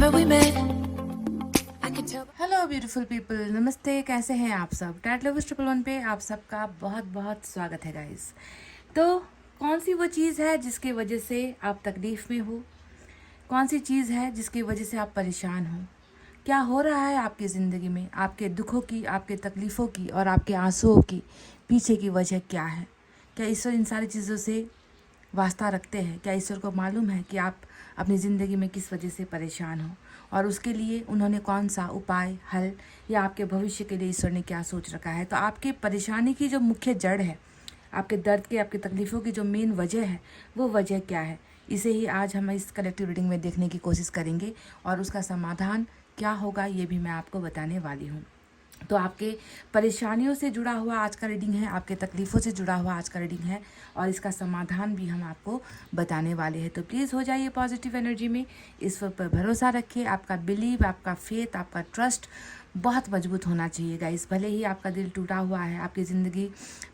remember we met. I can tell. Hello beautiful people, नमस्ते। कैसे हैं आप सब? टैट लवर्स 111 पे आप सबका बहुत बहुत स्वागत है गाइस। तो कौन सी वो चीज़ है जिसकी वजह से आप तकलीफ़ में हो? कौन सी चीज़ है जिसकी वजह से आप परेशान हो? क्या हो रहा है आपकी ज़िंदगी में? आपके दुखों की, आपके तकलीफ़ों की और आपके आंसुओं की पीछे की वजह क्या है? क्या ईश्वर इन सारी चीज़ों से वास्ता रखते हैं? क्या ईश्वर को मालूम है कि आप अपनी ज़िंदगी में किस वजह से परेशान हो और उसके लिए उन्होंने कौन सा उपाय, हल या आपके भविष्य के लिए ईश्वर ने क्या सोच रखा है? तो आपके परेशानी की जो मुख्य जड़ है, आपके दर्द की, आपकी तकलीफ़ों की जो मेन वजह है, वो वजह क्या है? इसे ही आज हम इस कलेक्टिव रीडिंग में देखने की कोशिश करेंगे और उसका समाधान क्या होगा ये भी मैं आपको बताने वाली हूँ। तो आपके परेशानियों से जुड़ा हुआ आज का रीडिंग है, आपके तकलीफ़ों से जुड़ा हुआ आज का रीडिंग है और इसका समाधान भी हम आपको बताने वाले हैं। तो प्लीज़ हो जाइए पॉजिटिव एनर्जी में, ईश्वर पर भरोसा रखिए। आपका बिलीव, आपका फेथ, आपका ट्रस्ट बहुत मजबूत होना चाहिए गाइस। भले ही आपका दिल टूटा हुआ है, आपकी ज़िंदगी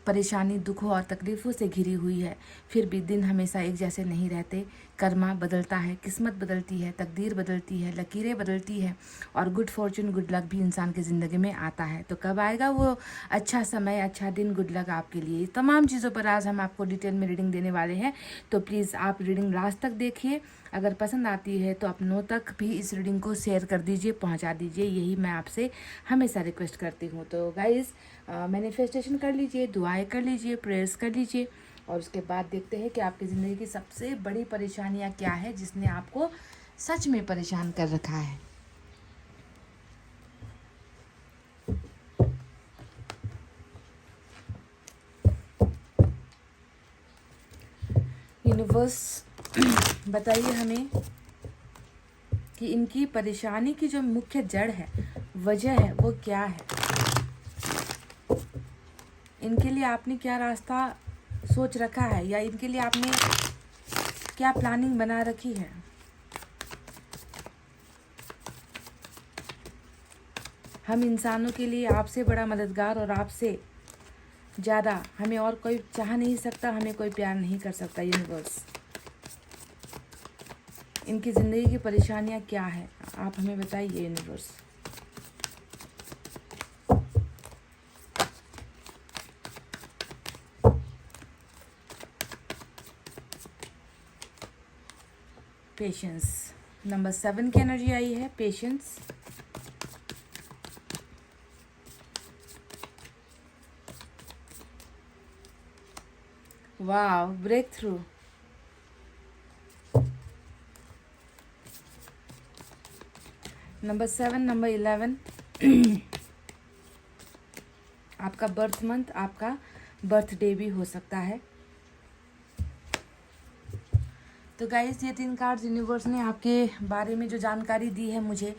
परेशानी, दुखों और तकलीफ़ों से घिरी हुई है, फिर भी दिन हमेशा एक जैसे नहीं रहते। कर्मा बदलता है, किस्मत बदलती है, तकदीर बदलती है, लकीरें बदलती है और गुड फॉर्चून, गुड लक भी इंसान की ज़िंदगी में आता है। तो कब आएगा वो अच्छा समय, अच्छा दिन, गुड लक आपके लिए? तमाम चीज़ों पर आज हम आपको डिटेल में रीडिंग देने वाले हैं। तो प्लीज़ आप रीडिंग लास्ट तक देखिए। अगर पसंद आती है तो अपनों तक भी इस रीडिंग को शेयर कर दीजिए, पहुंचा दीजिए। यही मैं आपसे हमेशा रिक्वेस्ट करती हूँ। तो गाइज़, मैनिफेस्टेशन कर लीजिए, दुआएं कर लीजिए, प्रेयर्स कर लीजिए और उसके बाद देखते हैं कि आपकी ज़िंदगी की सबसे बड़ी परेशानियाँ क्या है जिसने आपको सच में परेशान कर रखा है। यूनिवर्स बताइए हमें कि इनकी परेशानी की जो मुख्य जड़ है, वजह है, वो क्या है? इनके लिए आपने क्या रास्ता सोच रखा है या इनके लिए आपने क्या प्लानिंग बना रखी है? हम इंसानों के लिए आपसे बड़ा मददगार और आपसे ज़्यादा हमें और कोई चाह नहीं सकता, हमें कोई प्यार नहीं कर सकता। यूनिवर्स, इनकी ज़िंदगी की परेशानियाँ क्या है, आप हमें बताइए यूनिवर्स। पेशेंस, नंबर 7 की एनर्जी आई है, पेशेंस। वाह, ब्रेक थ्रू। नंबर 7, नंबर 11 आपका बर्थ मंथ, आपका बर्थडे भी हो सकता है। तो गाइस, ये 3 कार्ड्स यूनिवर्स ने आपके बारे में जो जानकारी दी है मुझे,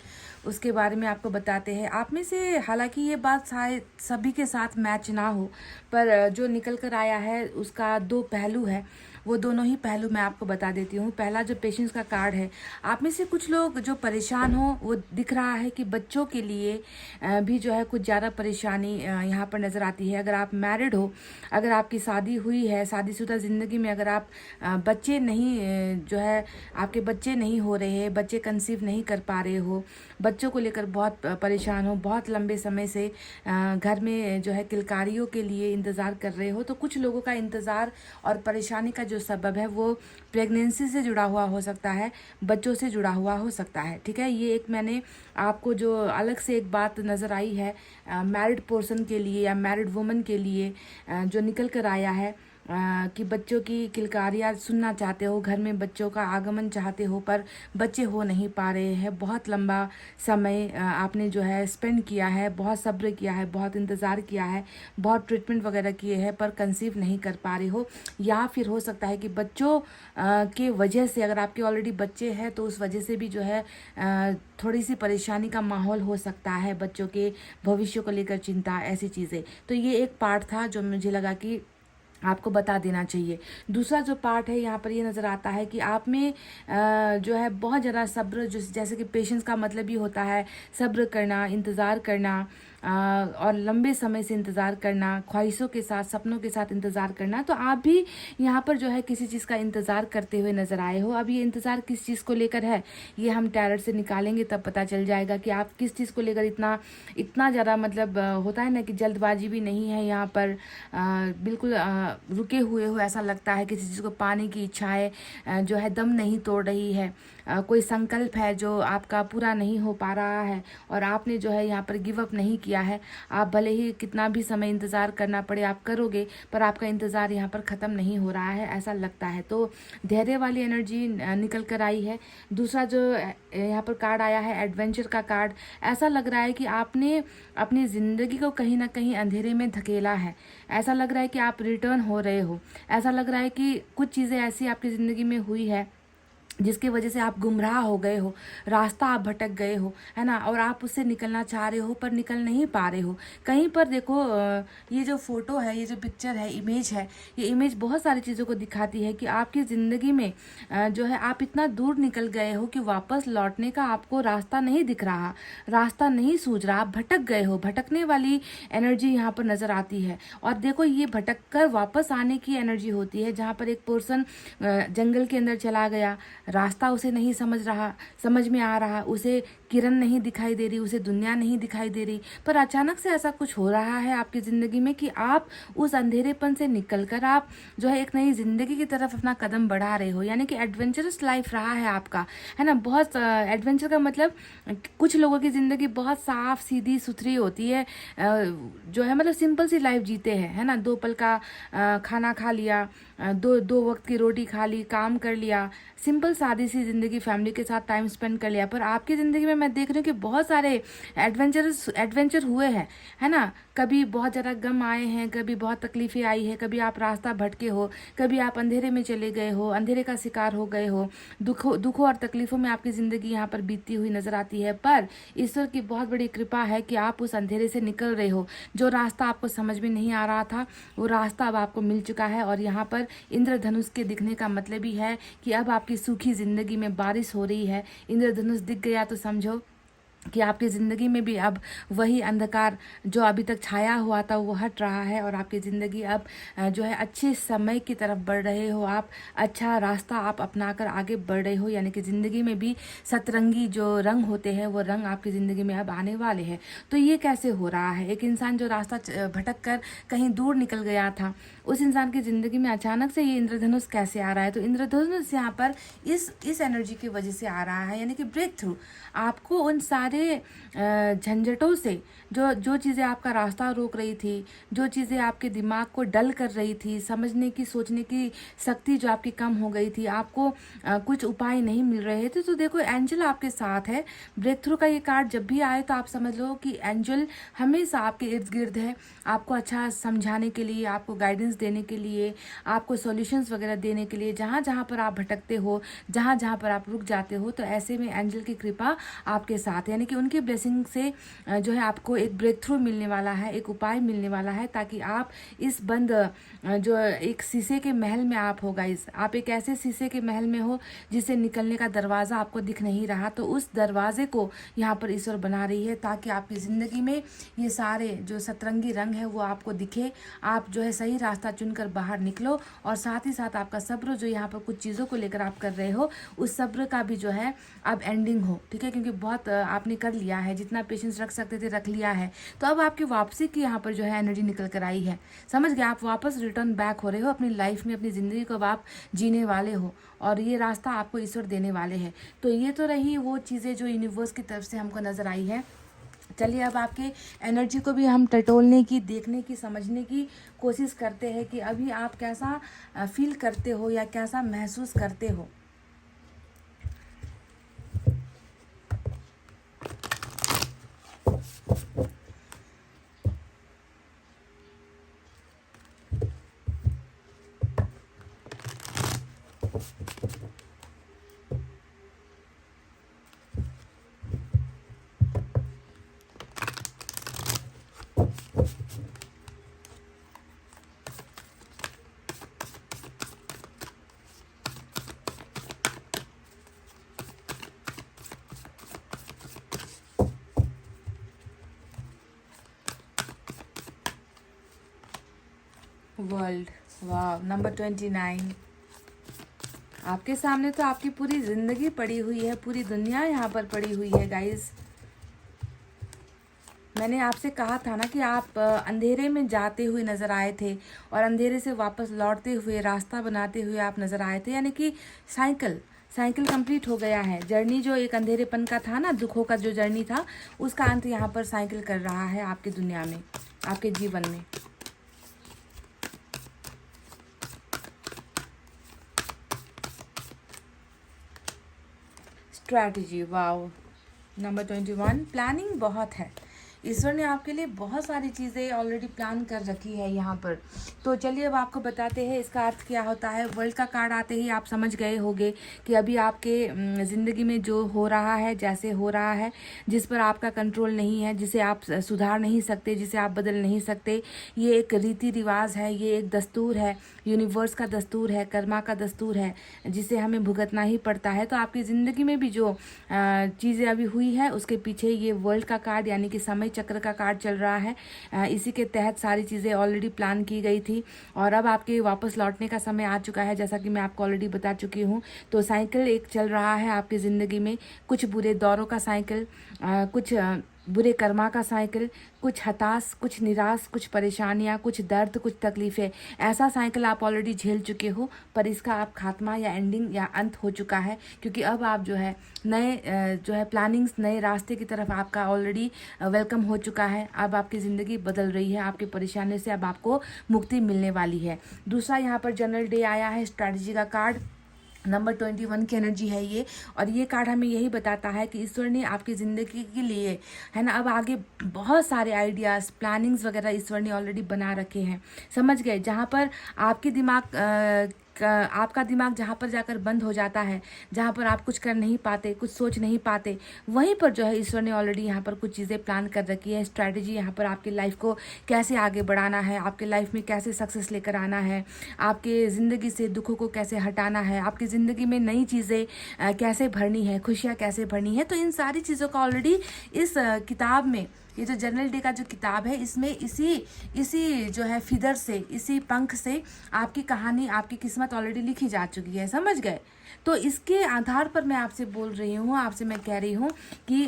उसके बारे में आपको बताते हैं। आप में से हालांकि ये बात शायद सभी के साथ मैच ना हो, पर जो निकल कर आया है उसका 2 पहलू है। वो दोनों ही पहलू मैं आपको बता देती हूँ। पहला जो पेशेंस का कार्ड है, आप में से कुछ लोग जो परेशान हो, वो दिख रहा है कि बच्चों के लिए भी जो है कुछ ज़्यादा परेशानी यहाँ पर नज़र आती है। अगर आप मैरिड हो, अगर आपकी शादी हुई है, शादीशुदा ज़िंदगी में अगर आप बच्चे नहीं जो है आपके बच्चे नहीं हो रहे हैं, बच्चे कंसीव नहीं कर पा रहे हो, बच्चों को लेकर बहुत परेशान हो, बहुत लंबे समय से घर में जो है किलकारियों के लिए इंतज़ार कर रहे हो, तो कुछ लोगों का इंतज़ार और परेशानी का जो सबब है वो प्रेगनेंसी से जुड़ा हुआ हो सकता है, बच्चों से जुड़ा हुआ हो सकता है। ठीक है, ये एक मैंने आपको जो अलग से एक बात नज़र आई है मैरिड पर्सन के लिए या मैरिड वुमन के लिए जो निकल कर आया है कि बच्चों की किलकारियाँ सुनना चाहते हो, घर में बच्चों का आगमन चाहते हो, पर बच्चे हो नहीं पा रहे हैं। बहुत लंबा समय आपने जो है स्पेंड किया है, बहुत सब्र किया है, बहुत इंतज़ार किया है, बहुत ट्रीटमेंट वगैरह किए हैं, पर कंसीव नहीं कर पा रहे हो। या फिर हो सकता है कि बच्चों के वजह से, अगर आपके ऑलरेडी बच्चे हैं तो उस वजह से भी जो है थोड़ी सी परेशानी का माहौल हो सकता है, बच्चों के भविष्य को लेकर चिंता, ऐसी चीज़ें। तो ये एक पार्ट था जो मुझे लगा कि आपको बता देना चाहिए। दूसरा जो पार्ट है यहाँ पर ये नज़र आता है कि आप में जो है बहुत ज़्यादा सब्र, जो जैसे कि पेशेंस का मतलब ही होता है सब्र करना, इंतज़ार करना, और लंबे समय से इंतज़ार करना, ख्वाहिशों के साथ, सपनों के साथ इंतज़ार करना। तो आप भी यहाँ पर जो है किसी चीज़ का इंतज़ार करते हुए नज़र आए हो। अब ये इंतज़ार किस चीज़ को लेकर है, ये हम टैरट से निकालेंगे तब पता चल जाएगा कि आप किस चीज़ को लेकर इतना इतना ज़्यादा मतलब होता है ना कि जल्दबाजी भी नहीं है यहाँ पर, बिल्कुल रुके हुए हो, ऐसा लगता है किसी चीज़ को पाने की इच्छाएं जो है दम नहीं तोड़ रही है। कोई संकल्प है जो आपका पूरा नहीं हो पा रहा है और आपने जो है यहाँ पर गिव अप नहीं किया है। आप भले ही कितना भी समय इंतज़ार करना पड़े आप करोगे, पर आपका इंतज़ार यहाँ पर ख़त्म नहीं हो रहा है, ऐसा लगता है। तो धैर्य वाली एनर्जी निकल कर आई है। दूसरा जो यहाँ पर कार्ड आया है एडवेंचर का कार्ड, ऐसा लग रहा है कि आपने अपनी ज़िंदगी को कहीं ना कहीं अंधेरे में धकेला है। ऐसा लग रहा है कि आप रिटर्न हो रहे हो। ऐसा लग रहा है कि कुछ चीज़ें ऐसी आपकी ज़िंदगी में हुई है जिसकी वजह से आप गुमराह हो गए हो, रास्ता आप भटक गए हो, है ना, और आप उससे निकलना चाह रहे हो पर निकल नहीं पा रहे हो। कहीं पर देखो ये जो फोटो है, ये जो पिक्चर है, इमेज है, ये इमेज बहुत सारी चीज़ों को दिखाती है कि आपकी ज़िंदगी में जो है आप इतना दूर निकल गए हो कि वापस लौटने का आपको रास्ता नहीं दिख रहा, रास्ता नहीं सूझ रहा, आप भटक गए हो। भटकने वाली एनर्जी यहाँ पर नज़र आती है। और देखो ये भटक कर वापस आने की एनर्जी होती है, जहाँ पर एक पर्सन जंगल के अंदर चला गया, रास्ता उसे नहीं समझ में आ रहा, उसे किरण नहीं दिखाई दे रही, उसे दुनिया नहीं दिखाई दे रही, पर अचानक से ऐसा कुछ हो रहा है आपकी ज़िंदगी में कि आप उस अंधेरेपन से निकलकर आप जो है एक नई ज़िंदगी की तरफ अपना कदम बढ़ा रहे हो। यानी कि एडवेंचरस लाइफ रहा है आपका, है ना। बहुत एडवेंचर का मतलब कुछ लोगों की ज़िंदगी बहुत साफ सीधी सुथरी होती है, जो है मतलब सिंपल सी लाइफ जीते हैं, है ना। 2 पल का खाना खा लिया, दो वक्त की रोटी खा ली, काम कर लिया, सिंपल सादी सी ज़िंदगी, फैमिली के साथ टाइम स्पेंड कर लिया। पर आपकी ज़िंदगी में मैं देख रही हूँ कि बहुत सारे एडवेंचर हुए हैं, है ना। कभी बहुत ज़्यादा गम आए हैं, कभी बहुत तकलीफ़ें आई है, कभी आप रास्ता भटके हो, कभी आप अंधेरे में चले गए हो, अंधेरे का शिकार हो गए हो, दुखों और तकलीफ़ों में आपकी ज़िंदगी यहाँ पर बीतती हुई नज़र आती है। पर ईश्वर की बहुत बड़ी कृपा है कि आप उस अंधेरे से निकल रहे हो। जो रास्ता आपको समझ में नहीं आ रहा था, वो रास्ता अब आपको मिल चुका है। और यहाँ पर इंद्रधनुष के दिखने का मतलब ही है कि अब आपकी सूखी ज़िंदगी में बारिश हो रही है। इंद्रधनुष दिख गया तो समझो कि आपकी ज़िंदगी में भी अब वही अंधकार जो अभी तक छाया हुआ था वो हट रहा है और आपकी ज़िंदगी अब जो है अच्छे समय की तरफ बढ़ रहे हो आप, अच्छा रास्ता आप अपनाकर आगे बढ़ रहे हो। यानी कि ज़िंदगी में भी सतरंगी जो रंग होते हैं वो रंग आपकी ज़िंदगी में अब आने वाले हैं। तो ये कैसे हो रहा है? एक इंसान जो रास्ता भटक कर कहीं दूर निकल गया था, उस इंसान की ज़िंदगी में अचानक से ये इंद्रधनुष कैसे आ रहा है? तो इंद्रधनुष यहाँ पर इस एनर्जी की वजह से आ रहा है, यानी कि ब्रेक थ्रू। आपको उन सारे झंझटों से, जो चीज़ें आपका रास्ता रोक रही थी, जो चीज़ें आपके दिमाग को डल कर रही थी, समझने की सोचने की शक्ति जो आपकी कम हो गई थी, आपको कुछ उपाय नहीं मिल रहे थे, तो देखो एंजल आपके साथ है। ब्रेक थ्रू का ये कार्ड जब भी आए तो आप समझ लो कि एंजल हमेशा आपके इर्द गिर्द है, आपको अच्छा समझाने के लिए, आपको गाइडेंस देने के लिए, आपको सॉल्यूशंस वगैरह देने के लिए, जहाँ जहाँ पर आप भटकते हो, जहाँ जहाँ पर आप रुक जाते हो। तो ऐसे में एंजल की कृपा आपके साथ, यानी कि उनकी ब्लेसिंग से जो है आपको एक ब्रेक थ्रू मिलने वाला है, एक उपाय मिलने वाला है, ताकि आप इस बंद जो एक शीशे के महल में आप हो गाइस, आप एक ऐसे शीशे के महल में हो जिससे निकलने का दरवाज़ा आपको दिख नहीं रहा। तो उस दरवाजे को यहाँ पर ईश्वर बना रही है ताकि आपकी ज़िंदगी में ये सारे जो सतरंगी रंग है वो आपको दिखे, आप जो है सही रास्ता चुनकर बाहर निकलो। और साथ ही साथ आपका सब्र जो यहाँ पर कुछ चीज़ों को लेकर आप कर रहे हो, उस सब्र का भी जो है अब एंडिंग हो, ठीक है, क्योंकि बहुत आपने कर लिया है, जितना पेशेंस रख सकते थे रख लिया है। तो अब आपकी वापसी की यहाँ पर जो है एनर्जी निकल कर आई है, समझ गए, आप वापस रिटर्न बैक हो रहे हो अपनी लाइफ में, अपनी ज़िंदगी को अब आप जीने वाले हो और ये रास्ता आपको ईश्वर देने वाले हैं। तो ये तो रही वो चीज़ें जो यूनिवर्स की तरफ से हमको नज़र आई है। चलिए अब आपके एनर्जी को भी हम टटोलने की, देखने की, समझने की कोशिश करते हैं कि अभी आप कैसा फील करते हो या कैसा महसूस करते हो। वर्ल्ड। वाह, नंबर 29। आपके सामने तो आपकी पूरी ज़िंदगी पड़ी हुई है, पूरी दुनिया यहाँ पर पड़ी हुई है गाइस। मैंने आपसे कहा था ना कि आप अंधेरे में जाते हुए नज़र आए थे और अंधेरे से वापस लौटते हुए रास्ता बनाते हुए आप नज़र आए थे, यानी कि साइकिल साइकिल कंप्लीट हो गया है। जर्नी जो एक अंधेरेपन का था ना, दुखों का जो जर्नी था, उसका अंत यहाँ पर साइकिल कर रहा है आपकी दुनिया में, आपके जीवन में। Strategy, wow, number 21। प्लानिंग बहुत है, ईश्वर ने आपके लिए बहुत सारी चीज़ें ऑलरेडी प्लान कर रखी है यहाँ पर। तो चलिए अब आपको बताते हैं इसका अर्थ क्या होता है। वर्ल्ड का कार्ड आते ही आप समझ गए होंगे कि अभी आपके ज़िंदगी में जो हो रहा है, जैसे हो रहा है, जिस पर आपका कंट्रोल नहीं है, जिसे आप सुधार नहीं सकते, जिसे आप बदल नहीं सकते, ये एक रीति रिवाज है, ये एक दस्तूर है, यूनिवर्स का दस्तूर है, कर्मा का दस्तूर है, जिसे हमें भुगतना ही पड़ता है। तो आपकी ज़िंदगी में भी जो चीज़ें अभी हुई है, उसके पीछे ये वर्ल्ड का कार्ड यानी कि समय चक्र का कार्ड चल रहा है। इसी के तहत सारी चीज़ें ऑलरेडी प्लान की गई थी और अब आपके वापस लौटने का समय आ चुका है, जैसा कि मैं आपको ऑलरेडी बता चुकी हूँ। तो साइकिल एक चल रहा है आपकी ज़िंदगी में, कुछ बुरे दौरों का साइकिल, कुछ बुरे कर्मा का साइकिल, कुछ हताश, कुछ निराश, कुछ परेशानियाँ, कुछ दर्द, कुछ तकलीफ़ें, ऐसा साइकिल आप ऑलरेडी झेल चुके हो। पर इसका आप खात्मा या एंडिंग या अंत हो चुका है, क्योंकि अब आप जो है नए जो है प्लानिंग्स, नए रास्ते की तरफ आपका ऑलरेडी वेलकम हो चुका है। अब आपकी ज़िंदगी बदल रही है, आपकी परेशानी से अब आपको मुक्ति मिलने वाली है। दूसरा यहाँ पर जनरल डे आया है, स्ट्रैटेजी का कार्ड, नंबर 21 की एनर्जी है ये। और ये कार्ड हमें यही बताता है कि ईश्वर ने आपकी ज़िंदगी के लिए, है ना, अब आगे बहुत सारे आइडियाज़, प्लानिंग्स वगैरह ईश्वर ने ऑलरेडी बना रखे हैं। समझ गए, जहाँ पर आपकी आपका दिमाग जहाँ पर जाकर बंद हो जाता है, जहाँ पर आप कुछ कर नहीं पाते, कुछ सोच नहीं पाते, वहीं पर जो है ईश्वर ने ऑलरेडी यहाँ पर कुछ चीज़ें प्लान कर रखी है। स्ट्रैटेजी यहाँ पर आपकी लाइफ को कैसे आगे बढ़ाना है, आपके लाइफ में कैसे सक्सेस लेकर आना है, आपके ज़िंदगी से दुखों को कैसे हटाना है, आपकी ज़िंदगी में नई चीज़ें कैसे भरनी है, खुशियाँ कैसे भरनी है। तो इन सारी चीज़ों का ऑलरेडी इस किताब में, ये जो जनरल डे का जो किताब है, इसमें इसी जो है फिदर से, इसी पंख से आपकी कहानी, आपकी किस्मत ऑलरेडी लिखी जा चुकी है। समझ गए। तो इसके आधार पर मैं आपसे बोल रही हूँ, आपसे मैं कह रही हूँ कि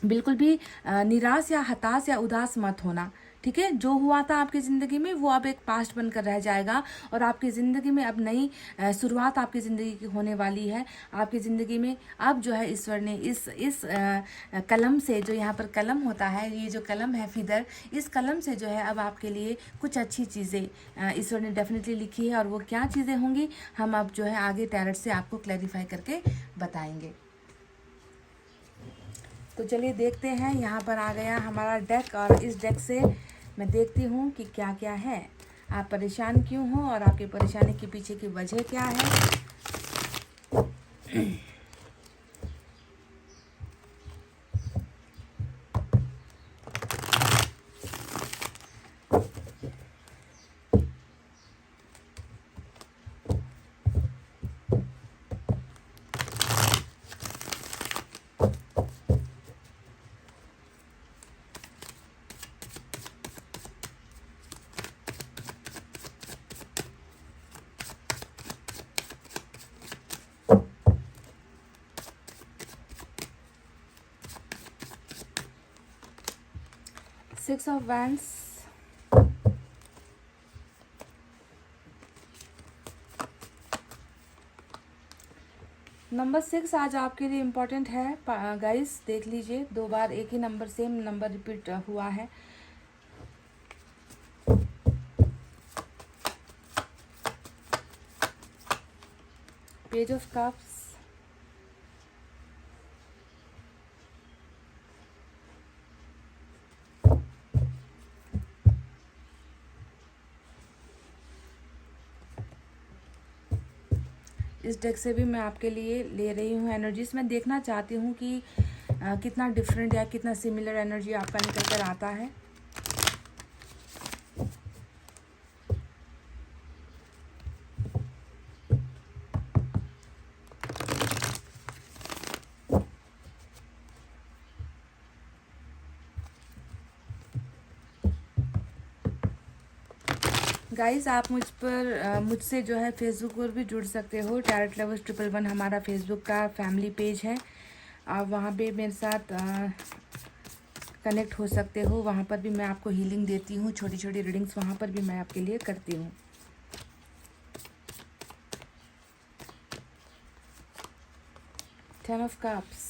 बिल्कुल भी निराश या हताश या उदास मत होना। ठीक है, जो हुआ था आपकी ज़िंदगी में वो अब एक पास्ट बनकर रह जाएगा और आपकी ज़िंदगी में अब नई शुरुआत आपकी ज़िंदगी की होने वाली है। आपकी ज़िंदगी में अब जो है ईश्वर ने इस कलम से, जो यहाँ पर कलम होता है, ये जो कलम है फिदर, इस कलम से जो है अब आपके लिए कुछ अच्छी चीज़ें ईश्वर ने डेफिनेटली लिखी है। और वो क्या चीज़ें होंगी, हम अब जो है आगे टैरेट से आपको क्लैरिफाई करके बताएंगे। तो चलिए देखते हैं, यहाँ पर आ गया हमारा डेक और इस डेक से मैं देखती हूँ कि क्या क्या है, आप परेशान क्यों हो और आपकी परेशानी के पीछे की वजह क्या है। 6 of Wands, नंबर 6 आज आपके लिए इम्पोर्टेंट है गाइस। देख लीजिए, 2 बार एक ही नंबर, सेम नंबर रिपीट हुआ है। पेज ऑफ कप्स, इस डेक से भी मैं आपके लिए ले रही हूँ एनर्जीज। मैं देखना चाहती हूँ कि कितना डिफरेंट या कितना सिमिलर एनर्जी आपका निकल कर आता है। गाइस आप मुझसे जो है फेसबुक पर भी जुड़ सकते हो। टैरेट लवर्स 111 हमारा फेसबुक का फैमिली पेज है। आप वहाँ पे मेरे साथ कनेक्ट हो सकते हो। वहाँ पर भी मैं आपको हीलिंग देती हूँ, छोटी छोटी रीडिंग्स वहाँ पर भी मैं आपके लिए करती हूँ। Ten of cups,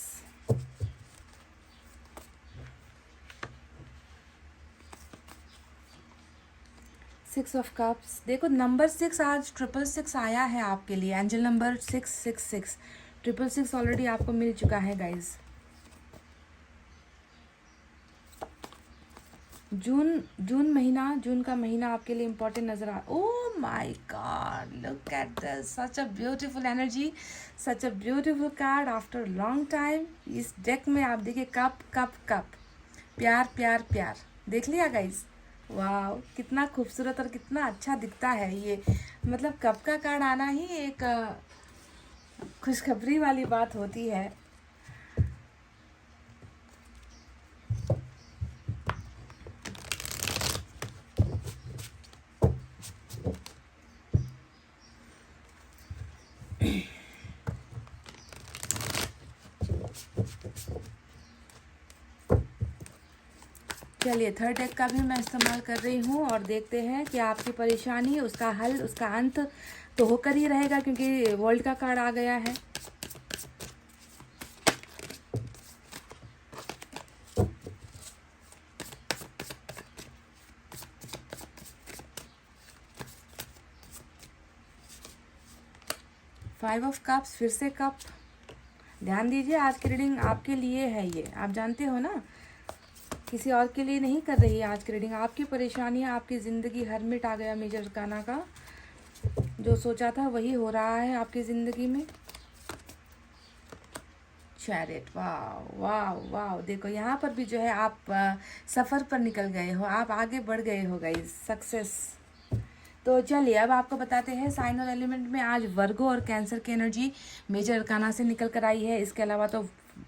six of cups. देखो नंबर 6 आज 666 आया है आपके लिए। एंजल नंबर 666, 666 ऑलरेडी आपको मिल चुका है गाइज। जून का महीना आपके लिए इम्पोर्टेंट नजर आ। Oh my god, look at this, such a beautiful energy, such a beautiful card after long time. इस डेक में आप देखिए कप कप कप, प्यार प्यार प्यार, देख लिया गाइज। वाह, कितना खूबसूरत और कितना अच्छा दिखता है ये। मतलब कप का कार्ड आना ही एक खुशखबरी वाली बात होती है। चलिए थर्ड डेक का भी मैं इस्तेमाल कर रही हूँ और देखते हैं कि आपकी परेशानी, उसका हल, उसका अंत तो होकर ही रहेगा क्योंकि वर्ल्ड का कार्ड आ गया है। फाइव ऑफ कप्स, फिर से कप। ध्यान दीजिए आज की रीडिंग आपके लिए है, ये आप जानते हो ना, किसी और के लिए नहीं कर रही है आज की रीडिंग। आपकी परेशानियाँ, आपकी ज़िंदगी, हरमिट आ गया मेजर अरकाना का। जो सोचा था वही हो रहा है आपकी ज़िंदगी में। चैरिट, वाह वाह वाह। देखो यहाँ पर भी जो है आप सफ़र पर निकल गए हो, आप आगे बढ़ गए हो गाइस, सक्सेस। तो चलिए अब आपको बताते हैं साइन और एलिमेंट में आज वर्गो और कैंसर की एनर्जी मेजर अरकाना से निकल कर आई है। इसके अलावा तो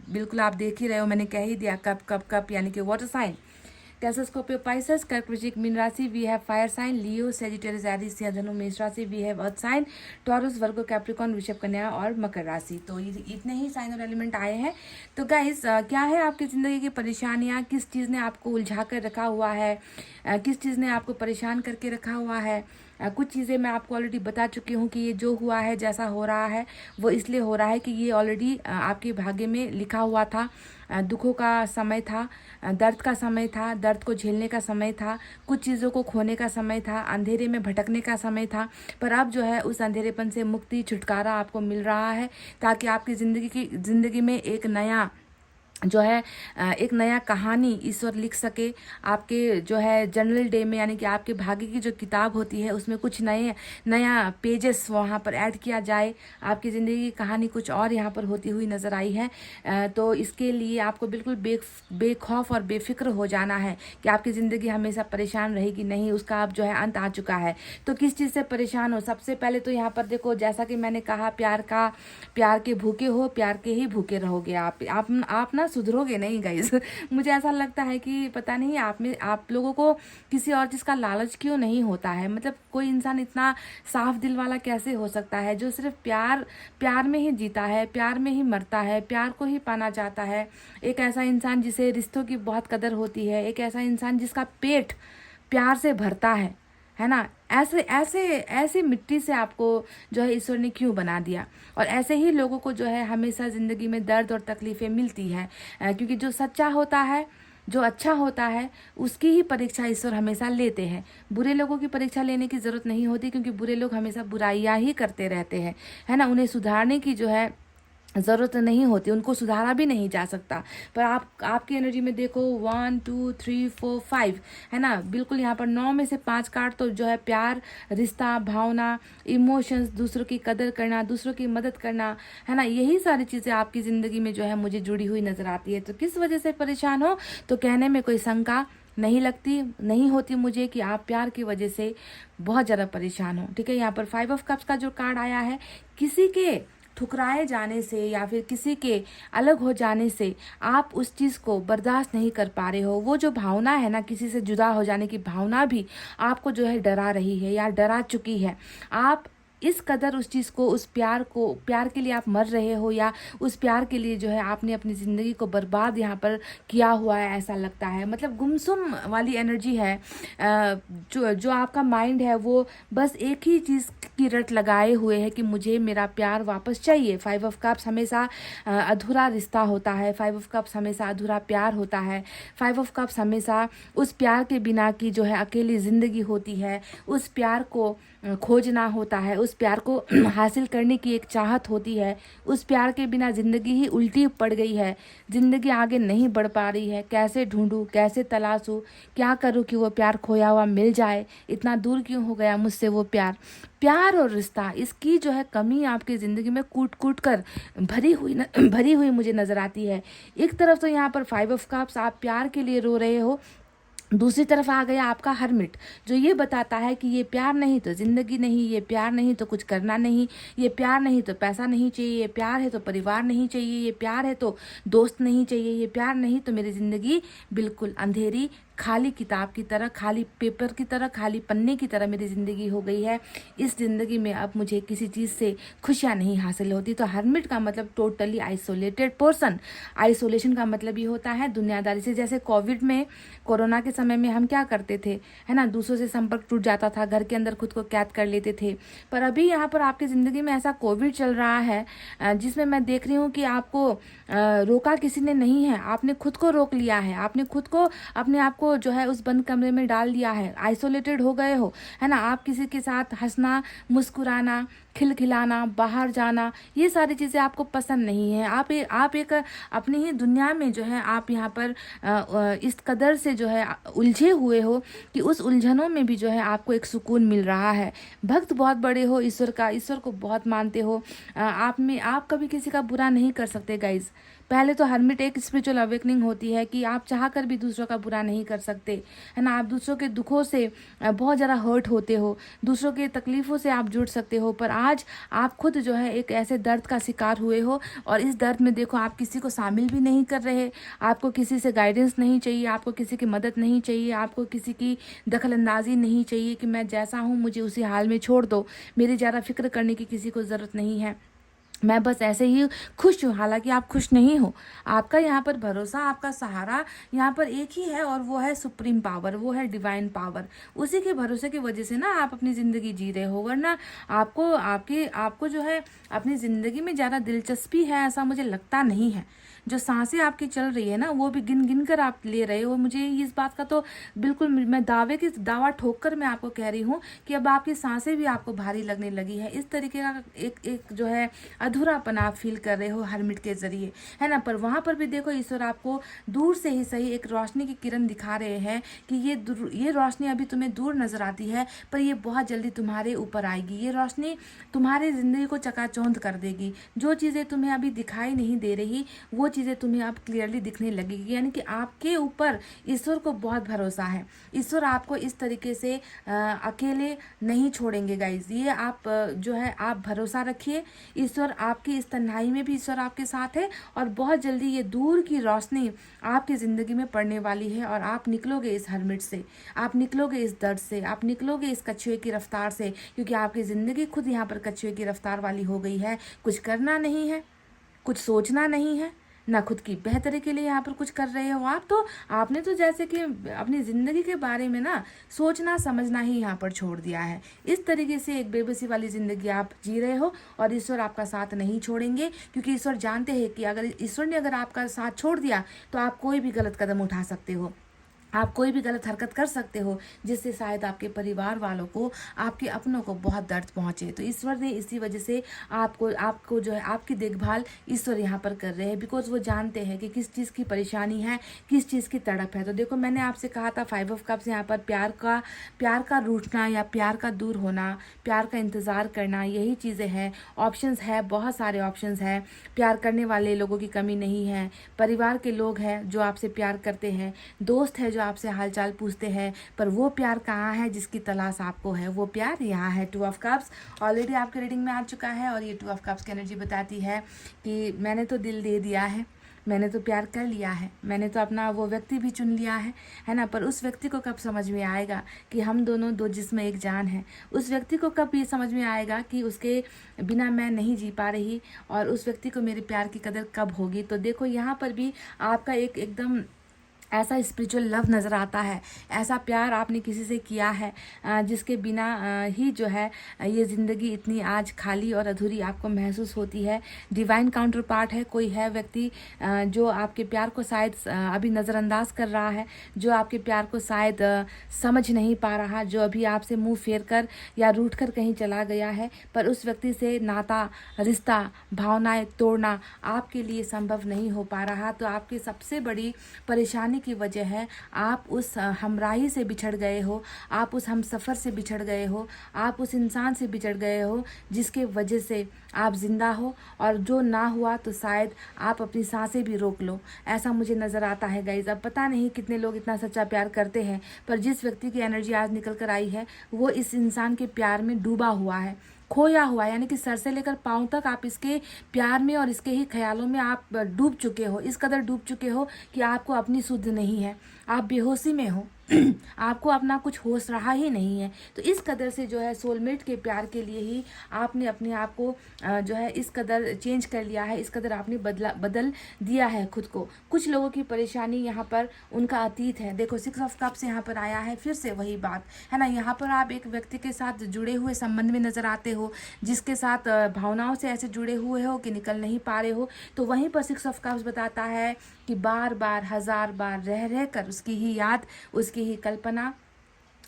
बिल्कुल आप देख ही रहे हो, मैंने कह ही दिया, कप कप कप यानी कि water sign. Cancer, Scorpio, Pisces, कर्क, वृश्चिक, मीन राशि we have fire sign, Leo, Sagittarius, Aries, सिंह, धनु, मेष राशि we have earth sign, Taurus, Virgo, Capricorn, वृषभ, कन्या और मकर राशि। तो ये इतने ही साइन और एलिमेंट आए हैं। तो गाइस क्या है आपकी ज़िंदगी की परेशानियाँ, किस चीज़ ने आपको उलझा कर रखा हुआ है, किस चीज़ ने आपको परेशान करके रखा हुआ है। कुछ चीज़ें मैं आपको ऑलरेडी बता चुकी हूँ कि ये जो हुआ है, जैसा हो रहा है, वो इसलिए हो रहा है कि ये ऑलरेडी आपके भाग्य में लिखा हुआ था। दुखों का समय था, दर्द का समय था, दर्द को झेलने का समय था, कुछ चीज़ों को खोने का समय था, अंधेरे में भटकने का समय था। पर अब जो है उस अंधेरेपन से मुक्ति, छुटकारा आपको मिल रहा है, ताकि आपकी ज़िंदगी में एक नया जो है एक नया कहानी ईश्वर लिख सके। आपके जो है जनरल डे में, यानी कि आपके भाग्य की जो किताब होती है उसमें कुछ नया पेजेस वहाँ पर ऐड किया जाए। आपकी ज़िंदगी की कहानी कुछ और यहाँ पर होती हुई नज़र आई है। तो इसके लिए आपको बिल्कुल बेखौफ और बेफिक्र हो जाना है कि आपकी ज़िंदगी हमेशा परेशान रहेगी नहीं, उसका अब जो है अंत आ चुका है। तो किस चीज़ से परेशान हो, सबसे पहले तो यहाँ पर देखो, जैसा कि मैंने कहा, प्यार के भूखे हो, प्यार के ही भूखे रहोगे। आप ना सुधरोगे नहीं गाइस। मुझे ऐसा लगता है कि पता नहीं आप लोगों को किसी और चीज़ का लालच क्यों नहीं होता है। मतलब कोई इंसान इतना साफ दिल वाला कैसे हो सकता है जो सिर्फ प्यार में ही जीता है, प्यार में ही मरता है, प्यार को ही पाना चाहता है। एक ऐसा इंसान जिसे रिश्तों की बहुत कदर होती है, एक ऐसा इंसान जिसका पेट प्यार से भरता है ना। ऐसे मिट्टी से आपको जो है ईश्वर ने क्यों बना दिया। और ऐसे ही लोगों को जो है हमेशा ज़िंदगी में दर्द और तकलीफ़ें मिलती हैं, क्योंकि जो सच्चा होता है, जो अच्छा होता है, उसकी ही परीक्षा ईश्वर हमेशा लेते हैं। बुरे लोगों की परीक्षा लेने की ज़रूरत नहीं होती, क्योंकि बुरे लोग हमेशा बुराइयाँ ही करते रहते हैं, है ना। उन्हें सुधारने की जो है ज़रूरत नहीं होती, उनको सुधारा भी नहीं जा सकता। पर आपकी एनर्जी में देखो 1 2 3 4 5 है ना, बिल्कुल यहाँ पर 9 में से 5 कार्ड तो जो है प्यार, रिश्ता, भावना, इमोशंस, दूसरों की कदर करना, दूसरों की मदद करना, है ना, यही सारी चीज़ें आपकी ज़िंदगी में जो है मुझे जुड़ी हुई नज़र आती है। तो किस वजह से परेशान हो, तो कहने में कोई शंका नहीं होती मुझे कि आप प्यार की वजह से बहुत ज़्यादा परेशान हो। ठीक है, यहाँ पर 5 ऑफ कप्स का जो कार्ड आया है, किसी के ठुकराए जाने से या फिर किसी के अलग हो जाने से आप उस चीज़ को बर्दाश्त नहीं कर पा रहे हो। वो जो भावना है ना, किसी से जुदा हो जाने की भावना भी आपको जो है डरा रही है या डरा चुकी है। आप इस कदर उस चीज़ को, उस प्यार के लिए आप मर रहे हो, या उस प्यार के लिए जो है आपने अपनी ज़िंदगी को बर्बाद यहाँ पर किया हुआ है, ऐसा लगता है। मतलब गुमसुम वाली एनर्जी है। जो आपका माइंड है वो बस एक ही चीज़ की रट लगाए हुए है कि मुझे मेरा प्यार वापस चाहिए। 5 ऑफ कप्स हमेशा अधूरा रिश्ता होता है। 5 ऑफ कप्स हमेशा अधूरा प्यार होता है। 5 ऑफ कप्स हमेशा उस प्यार के बिना की जो है अकेली ज़िंदगी होती है। उस प्यार को खोजना होता है, उस प्यार को हासिल करने की एक चाहत होती है। उस प्यार के बिना ज़िंदगी ही उल्टी पड़ गई है। ज़िंदगी आगे नहीं बढ़ पा रही है। कैसे ढूंढूं, कैसे तलाशूं, क्या करूं कि वो प्यार खोया हुआ मिल जाए। इतना दूर क्यों हो गया मुझसे वो प्यार। प्यार और रिश्ता, इसकी जो है कमी आपकी ज़िंदगी में कूट कूट कर भरी हुई मुझे नज़र आती है। एक तरफ तो यहाँ पर 5 ऑफ कप्स, आप प्यार के लिए रो रहे हो। दूसरी तरफ आ गया आपका हर्मिट, जो ये बताता है कि ये प्यार नहीं तो ज़िंदगी नहीं, ये प्यार नहीं तो कुछ करना नहीं, ये प्यार नहीं तो पैसा नहीं चाहिए, ये प्यार है तो परिवार नहीं चाहिए, ये प्यार है तो दोस्त नहीं चाहिए, ये प्यार नहीं तो मेरी ज़िंदगी बिल्कुल अंधेरी, खाली किताब की तरह, खाली पेपर की तरह, खाली पन्ने की तरह मेरी ज़िंदगी हो गई है। इस ज़िंदगी में अब मुझे किसी चीज़ से खुशियाँ नहीं हासिल होती। तो हर्मिट का मतलब टोटली आइसोलेटेड पर्सन। आइसोलेशन का मतलब ये होता है दुनियादारी से। जैसे कोविड में, कोरोना के समय में हम क्या करते थे, है ना, दूसरों से संपर्क टूट जाता था, घर के अंदर खुद को कैद कर लेते थे। पर अभी यहाँ पर आपकी ज़िंदगी में ऐसा कोविड चल रहा है जिसमें मैं देख रही हूँ कि आपको रोका किसी ने नहीं है, आपने खुद को रोक लिया है। आपने खुद को, अपने आप को जो है उस बंद कमरे में डाल दिया है। आइसोलेटेड हो गए हो, है ना। आप किसी के साथ हंसना, मुस्कुराना, खिलखिलाना, बाहर जाना, ये सारी चीज़ें आपको पसंद नहीं है। आप एक अपनी ही दुनिया में जो है आप यहाँ पर इस कदर से जो है उलझे हुए हो कि उस उलझनों में भी जो है आपको एक सुकून मिल रहा है। भक्त बहुत बड़े हो ईश्वर का, ईश्वर को बहुत मानते हो। आप कभी किसी का बुरा नहीं कर सकते गाइज। पहले तो हर्मिट एक स्पिरिचुअल अवेकनिंग होती है कि आप चाह कर भी दूसरों का बुरा नहीं कर सकते, है ना। आप दूसरों के दुखों से बहुत ज़्यादा हर्ट होते हो, दूसरों के तकलीफ़ों से आप जुड़ सकते हो, पर आज आप खुद जो है एक ऐसे दर्द का शिकार हुए हो। और इस दर्द में देखो, आप किसी को शामिल भी नहीं कर रहे। आपको किसी से गाइडेंस नहीं चाहिए, आपको किसी की मदद नहीं चाहिए, आपको किसी की दखलंदाजी नहीं चाहिए कि मैं जैसा हूँ मुझे उसी हाल में छोड़ दो, मेरी ज़्यादा फिक्र करने की किसी को ज़रूरत नहीं है, मैं बस ऐसे ही खुश हूँ। हालांकि आप खुश नहीं हो। आपका यहाँ पर भरोसा, आपका सहारा यहाँ पर एक ही है, और वो है सुप्रीम पावर, वो है डिवाइन पावर। उसी के भरोसे की वजह से ना आप अपनी ज़िंदगी जी रहे हो। वरना आपको जो है अपनी ज़िंदगी में ज़्यादा दिलचस्पी है ऐसा मुझे लगता नहीं है। जो सांसें आपकी चल रही है ना, वो भी गिन गिन कर आप ले रहे हो। मुझे इस बात का तो बिल्कुल, मैं दावा ठोक कर मैं आपको कह रही हूँ कि अब आपकी सांसें भी आपको भारी लगने लगी है। इस तरीके का एक जो है अधूरापन आप फील कर रहे हो हर्मिट के जरिए, है ना। पर वहाँ पर भी देखो, ईश्वर आपको दूर से ही सही एक रोशनी की किरण दिखा रहे हैं कि ये रोशनी अभी तुम्हें दूर नजर आती है, पर ये बहुत जल्दी तुम्हारे ऊपर आएगी। ये रोशनी तुम्हारी ज़िंदगी को चकाचौंध कर देगी। जो चीज़ें तुम्हें अभी दिखाई नहीं दे रही, वो चीज़ें तुम्हें अब क्लियरली दिखने लगेगी। यानी कि आपके ऊपर ईश्वर को बहुत भरोसा है। ईश्वर आपको इस तरीके से अकेले नहीं छोड़ेंगे गाइज। ये आप जो है आप भरोसा रखिए। ईश्वर आपकी इस तन्हाई में भी ईश्वर आपके साथ है, और बहुत जल्दी ये दूर की रोशनी आपकी ज़िंदगी में पड़ने वाली है, और आप निकलोगे इस हर्मिट से, आप निकलोगे इस दर्द से, आप निकलोगे इस कछुए की रफ्तार से। क्योंकि आपकी ज़िंदगी खुद यहाँ पर कछुए की रफ्तार वाली हो गई है। कुछ करना नहीं है, कुछ सोचना नहीं है, ना खुद की बेहतरी के लिए यहाँ पर कुछ कर रहे हो आप। तो आपने तो जैसे कि अपनी ज़िंदगी के बारे में ना सोचना समझना ही यहाँ पर छोड़ दिया है। इस तरीके से एक बेबसी वाली ज़िंदगी आप जी रहे हो, और ईश्वर आपका साथ नहीं छोड़ेंगे। क्योंकि ईश्वर जानते हैं कि अगर ईश्वर ने अगर आपका साथ छोड़ दिया तो आप कोई भी गलत कदम उठा सकते हो, आप कोई भी गलत हरकत कर सकते हो, जिससे शायद आपके परिवार वालों को, आपके अपनों को बहुत दर्द पहुंचे। तो ईश्वर ने इसी वजह से आपको जो है आपकी देखभाल ईश्वर यहाँ पर कर रहे हैं। बिकॉज वो जानते हैं कि किस चीज़ की परेशानी है, किस चीज़ की तड़प है। तो देखो, मैंने आपसे कहा था 5 ऑफ कप्स यहाँ पर प्यार का रूठना या प्यार का दूर होना, प्यार का इंतज़ार करना, यही चीज़ें हैं। ऑप्शंस है, बहुत सारे ऑप्शंस हैं। प्यार करने वाले लोगों की कमी नहीं है, परिवार के लोग हैं जो आपसे प्यार करते हैं, दोस्त है जो जो आपसे हालचाल पूछते हैं, पर वो प्यार कहाँ है जिसकी तलाश आपको है? वो प्यार यहाँ है। 2 ऑफ कप्स ऑलरेडी आपके रीडिंग में आ चुका है और ये 2 ऑफ कप्स की एनर्जी बताती है कि मैंने तो दिल दे दिया है, मैंने तो प्यार कर लिया है, मैंने तो अपना वो व्यक्ति भी चुन लिया है ना, पर उस व्यक्ति को कब समझ में आएगा कि हम दोनों दो जिस्म एक जान है? उस व्यक्ति को कब ये समझ में आएगा कि उसके बिना मैं नहीं जी पा रही और उस व्यक्ति को मेरे प्यार की कदर कब होगी? तो देखो यहाँ पर भी आपका एक एकदम ऐसा स्पिरिचुअल लव नज़र आता है, ऐसा प्यार आपने किसी से किया है जिसके बिना ही जो है ये ज़िंदगी इतनी आज खाली और अधूरी आपको महसूस होती है। डिवाइन काउंटर पार्ट है, कोई है व्यक्ति जो आपके प्यार को शायद अभी नज़रअंदाज कर रहा है, जो आपके प्यार को शायद समझ नहीं पा रहा, जो अभी आपसे मुंह फेर कर या रूठ कर कहीं चला गया है, पर उस व्यक्ति से नाता, रिश्ता, भावनाएं तोड़ना आपके लिए संभव नहीं हो पा रहा। तो आपकी सबसे बड़ी परेशानी की वजह है आप उस हमराही से बिछड़ गए हो, आप उस हमसफ़र से बिछड़ गए हो, आप उस इंसान से बिछड़ गए हो जिसके वजह से आप जिंदा हो, और जो ना हुआ तो शायद आप अपनी सांसें भी रोक लो, ऐसा मुझे नज़र आता है गाइज। अब पता नहीं कितने लोग इतना सच्चा प्यार करते हैं, पर जिस व्यक्ति की एनर्जी आज निकल कर आई है वो इस इंसान के प्यार में डूबा हुआ है, खोया हुआ है, यानी कि सर से लेकर पाँव तक आप इसके प्यार में और इसके ही ख्यालों में आप डूब चुके हो, इस कदर डूब चुके हो कि आपको अपनी सुध नहीं है, आप बेहोशी में हो आपको अपना कुछ होश रहा ही नहीं है। तो इस कदर से जो है सोलमेट के प्यार के लिए ही आपने अपने आप को जो है इस कदर चेंज कर लिया है, इस कदर आपने बदल दिया है खुद को। कुछ लोगों की परेशानी यहाँ पर उनका अतीत है। देखो 6 ऑफ कप्स यहाँ पर आया है, फिर से वही बात है ना, यहाँ पर आप एक व्यक्ति के साथ जुड़े हुए संबंध में नज़र आते हो, जिसके साथ भावनाओं से ऐसे जुड़े हुए हो कि निकल नहीं पा रहे हो। तो वहीं पर 6 ऑफ कप्स बताता है कि बार बार 1000 बार रह कर उसकी ही याद, उसकी ही कल्पना,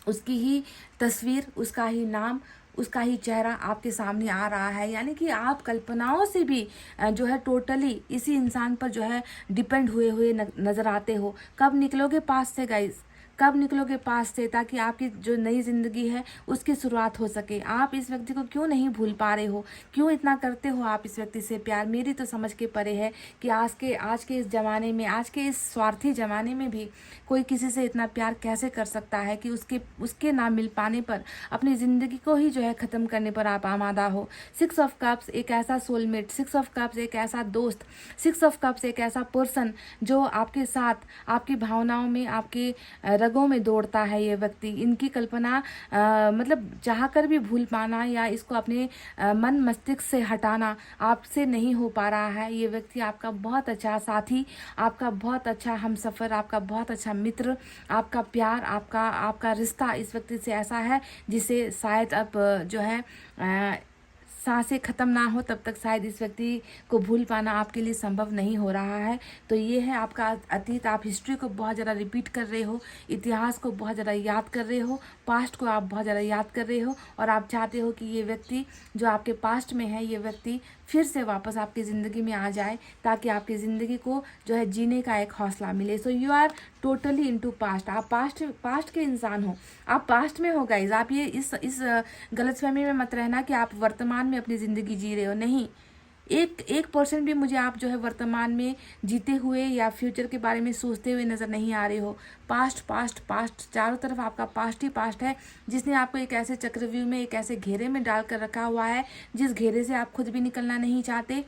उसकी ही तस्वीर, उसका ही नाम, उसका ही चेहरा आपके सामने आ रहा है। यानी कि आप कल्पनाओं से भी जो है टोटली इसी इंसान पर जो है डिपेंड हुए नज़र आते हो। कब निकलोगे पास से गाइज, कब निकलोगे पास से, ताकि आपकी जो नई ज़िंदगी है उसकी शुरुआत हो सके। आप इस व्यक्ति को क्यों नहीं भूल पा रहे हो, क्यों इतना करते हो आप इस व्यक्ति से प्यार? मेरी तो समझ के परे है कि आज के इस ज़माने में, आज के इस स्वार्थी ज़माने में भी कोई किसी से इतना प्यार कैसे कर सकता है कि उसके ना मिल पाने पर अपनी ज़िंदगी को ही जो है ख़त्म करने पर आप आमादा हो। 6 ऑफ कप्स एक ऐसा सोलमेट, 6 ऑफ कप्स एक ऐसा दोस्त, 6 ऑफ कप्स एक ऐसा पर्सन जो आपके साथ आपकी भावनाओं में, आपके रगों में दौड़ता है। ये व्यक्ति, इनकी कल्पना मतलब चाह कर भी भूल पाना या इसको अपने मन मस्तिष्क से हटाना आपसे नहीं हो पा रहा है। ये व्यक्ति आपका बहुत अच्छा साथी, आपका बहुत अच्छा हमसफ़र, आपका बहुत अच्छा मित्र, आपका प्यार, आपका रिश्ता इस व्यक्ति से ऐसा है जिसे शायद अब जो है सांसें ख़त्म ना हो तब तक शायद इस व्यक्ति को भूल पाना आपके लिए संभव नहीं हो रहा है। तो ये है आपका अतीत। आप हिस्ट्री को बहुत ज़्यादा रिपीट कर रहे हो, इतिहास को बहुत ज़्यादा याद कर रहे हो, पास्ट को आप बहुत ज़्यादा याद कर रहे हो, और आप चाहते हो कि ये व्यक्ति जो आपके पास्ट में है, ये व्यक्ति फिर से वापस आपकी ज़िंदगी में आ जाए, ताकि आपकी ज़िंदगी को जो है जीने का एक हौसला मिले। So you are totally into past. आप पास्ट के इंसान हो, आप पास्ट में हो गाइज। आप ये इस गलतफहमी में मत रहना कि आप वर्तमान में अपनी ज़िंदगी जी रहे हो। नहीं, 1% भी मुझे आप जो है वर्तमान में जीते हुए या फ्यूचर के बारे में सोचते हुए नज़र नहीं आ रहे हो। पास्ट पास्ट पास्ट, चारों तरफ आपका पास्ट ही पास्ट है, जिसने आपको एक ऐसे चक्रव्यूह में, एक ऐसे घेरे में डाल कर रखा हुआ है जिस घेरे से आप खुद भी निकलना नहीं चाहते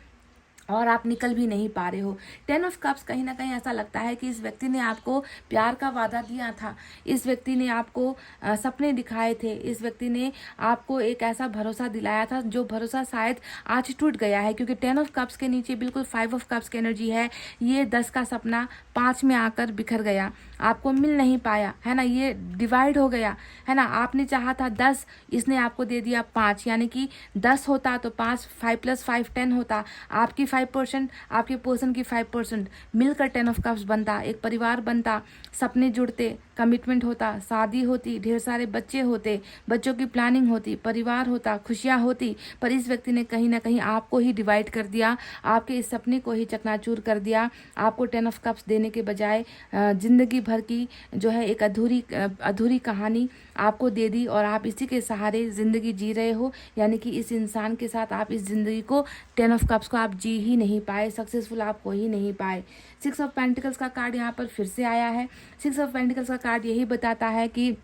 और आप निकल भी नहीं पा रहे हो। 10 ऑफ कप्स कहीं ना कहीं ऐसा लगता है कि इस व्यक्ति ने आपको प्यार का वादा दिया था, इस व्यक्ति ने आपको सपने दिखाए थे, इस व्यक्ति ने आपको एक ऐसा भरोसा दिलाया था जो भरोसा शायद आज टूट गया है, क्योंकि 10 ऑफ कप्स के नीचे बिल्कुल 5 ऑफ कप्स की एनर्जी है। ये 10 का सपना 5 में आकर बिखर गया, आपको मिल नहीं पाया, है ना, ये डिवाइड हो गया, है ना। आपने चाहा था 10, इसने आपको दे दिया 5, यानी कि 10 होता तो 5 + 5 10 होता, आपकी 5%, आपके पर्सन की 5% मिलकर 10 ऑफ कप्स बनता, एक परिवार बनता, सपने जुड़ते, कमिटमेंट होता, शादी होती, ढेर सारे बच्चे होते, बच्चों की प्लानिंग होती, परिवार होता, खुशियाँ होती। पर इस व्यक्ति ने कहीं ना कहीं आपको ही डिवाइड कर दिया, आपके इस सपने को ही चकनाचूर कर दिया। आपको 10 ऑफ कप्स देने के बजाय जिंदगी भर की जो है एक अधूरी कहानी आपको दे दी, और आप इसी के सहारे ज़िंदगी जी रहे हो। यानी कि इस इंसान के साथ आप इस ज़िंदगी को 10 ऑफ कप्स को आप जी ही नहीं पाए, सक्सेसफुल आप हो ही नहीं पाए। 6 ऑफ पेंटिकल्स का कार्ड यहाँ पर फिर से आया है। 6 ऑफ पेंटिकल्स का कार्ड यही बताता है कि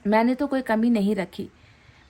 मैंने तो कोई कमी नहीं रखी,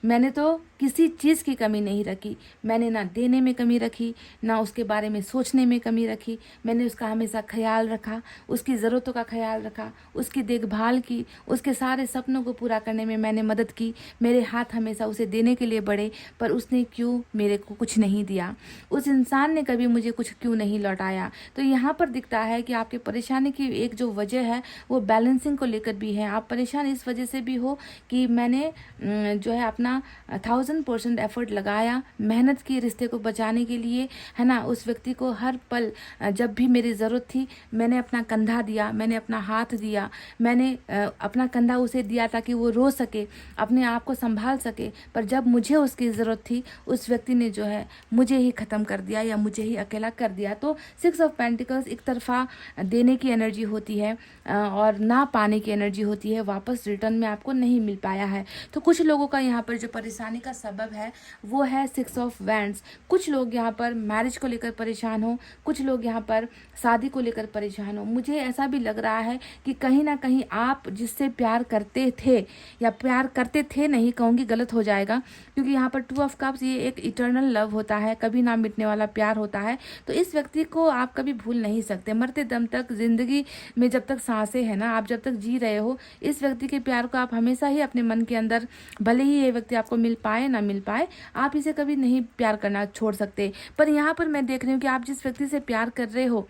मैंने तो किसी चीज़ की कमी नहीं रखी। मैंने ना देने में कमी रखी, ना उसके बारे में सोचने में कमी रखी। मैंने उसका हमेशा ख्याल रखा, उसकी ज़रूरतों का ख्याल रखा, उसकी देखभाल की, उसके सारे सपनों को पूरा करने में मैंने मदद की। मेरे हाथ हमेशा उसे देने के लिए बढ़े, पर उसने क्यों मेरे को कुछ नहीं दिया, उस इंसान ने कभी मुझे कुछ क्यों नहीं लौटाया। तो यहाँ पर दिखता है कि आपके परेशानी की एक जो वजह है वो बैलेंसिंग को लेकर भी है। आप परेशान इस वजह से भी हो कि मैंने जो है अपना 1000% एफर्ट लगाया, मेहनत की रिश्ते को बचाने के लिए, है ना। उस व्यक्ति को हर पल जब भी मेरी ज़रूरत थी मैंने अपना कंधा दिया, मैंने अपना हाथ दिया, मैंने अपना कंधा उसे दिया ताकि वो रो सके, अपने आप को संभाल सके। पर जब मुझे उसकी ज़रूरत थी उस व्यक्ति ने जो है मुझे ही ख़त्म कर दिया या मुझे ही अकेला कर दिया। तो 6 ऑफ पेंटिकल्स एक तरफा देने की एनर्जी होती है और ना पाने की एनर्जी होती है, वापस रिटर्न में आपको नहीं मिल पाया है। तो कुछ लोगों का यहाँ पर जो परेशानी का सबब है वो है 6 ऑफ वैंड्स। कुछ लोग यहाँ पर मैरिज को लेकर परेशान हो, कुछ लोग यहाँ पर शादी को लेकर परेशान हो। मुझे ऐसा भी लग रहा है कि कहीं ना कहीं आप जिससे प्यार करते थे, या प्यार करते थे नहीं कहूँगी, गलत हो जाएगा, क्योंकि यहाँ पर 2 ऑफ कप्स ये एक इटर्नल लव होता है, कभी ना मिटने वाला प्यार होता है। तो इस व्यक्ति को आप कभी भूल नहीं सकते, मरते दम तक, जिंदगी में जब तक सांसें हैं ना, आप जब तक जी रहे हो, इस व्यक्ति के प्यार को आप हमेशा ही अपने मन के अंदर, भले ही ये व्यक्ति आपको मिल पाए ना मिल पाए, आप इसे कभी नहीं प्यार करना छोड़ सकते। पर यहाँ पर मैं देख रही हूँ कि आप जिस व्यक्ति से प्यार कर रहे हो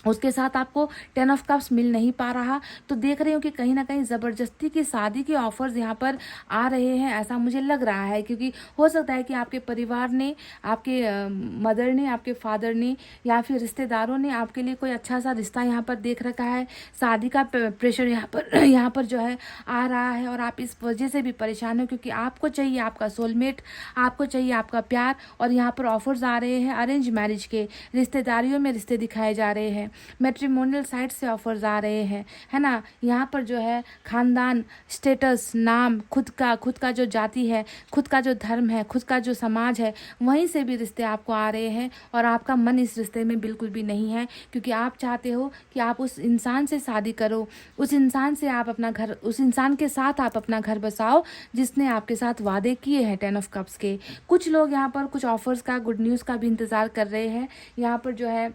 उसके साथ आपको 10 ऑफ कप्स मिल नहीं पा रहा। तो देख रही हूँ कि कहीं ना कहीं ज़बरदस्ती की शादी के ऑफर्स यहाँ पर आ रहे हैं, ऐसा मुझे लग रहा है। क्योंकि हो सकता है कि आपके परिवार ने, आपके मदर ने, आपके फादर ने या फिर रिश्तेदारों ने आपके लिए कोई अच्छा सा रिश्ता यहाँ पर देख रखा है। शादी का प्रेशर यहाँ पर जो है आ रहा है और आप इस वजह से भी परेशान हो, क्योंकि आपको चाहिए आपका सोलमेट, आपको चाहिए आपका प्यार, और यहाँ पर ऑफर्स आ रहे हैं अरेंज मैरिज के, रिश्तेदारियों में रिश्ते दिखाए जा रहे हैं, मैट्रिमोनियल साइट से ऑफर्स आ रहे हैं, है ना। यहाँ पर जो है खानदान, स्टेटस, नाम, खुद का जो जाति है, खुद का जो धर्म है, खुद का जो समाज है, वहीं से भी रिश्ते आपको आ रहे हैं। और आपका मन इस रिश्ते में बिल्कुल भी नहीं है, क्योंकि आप चाहते हो कि आप उस इंसान से शादी करो, उस इंसान से आप अपना घर, उस इंसान के साथ आप अपना घर बसाओ जिसने आपके साथ वादे किए हैं 10 ऑफ कप्स के। कुछ लोग यहाँ पर कुछ ऑफर्स का, गुड न्यूज़ का भी इंतज़ार कर रहे हैं। यहाँ पर जो है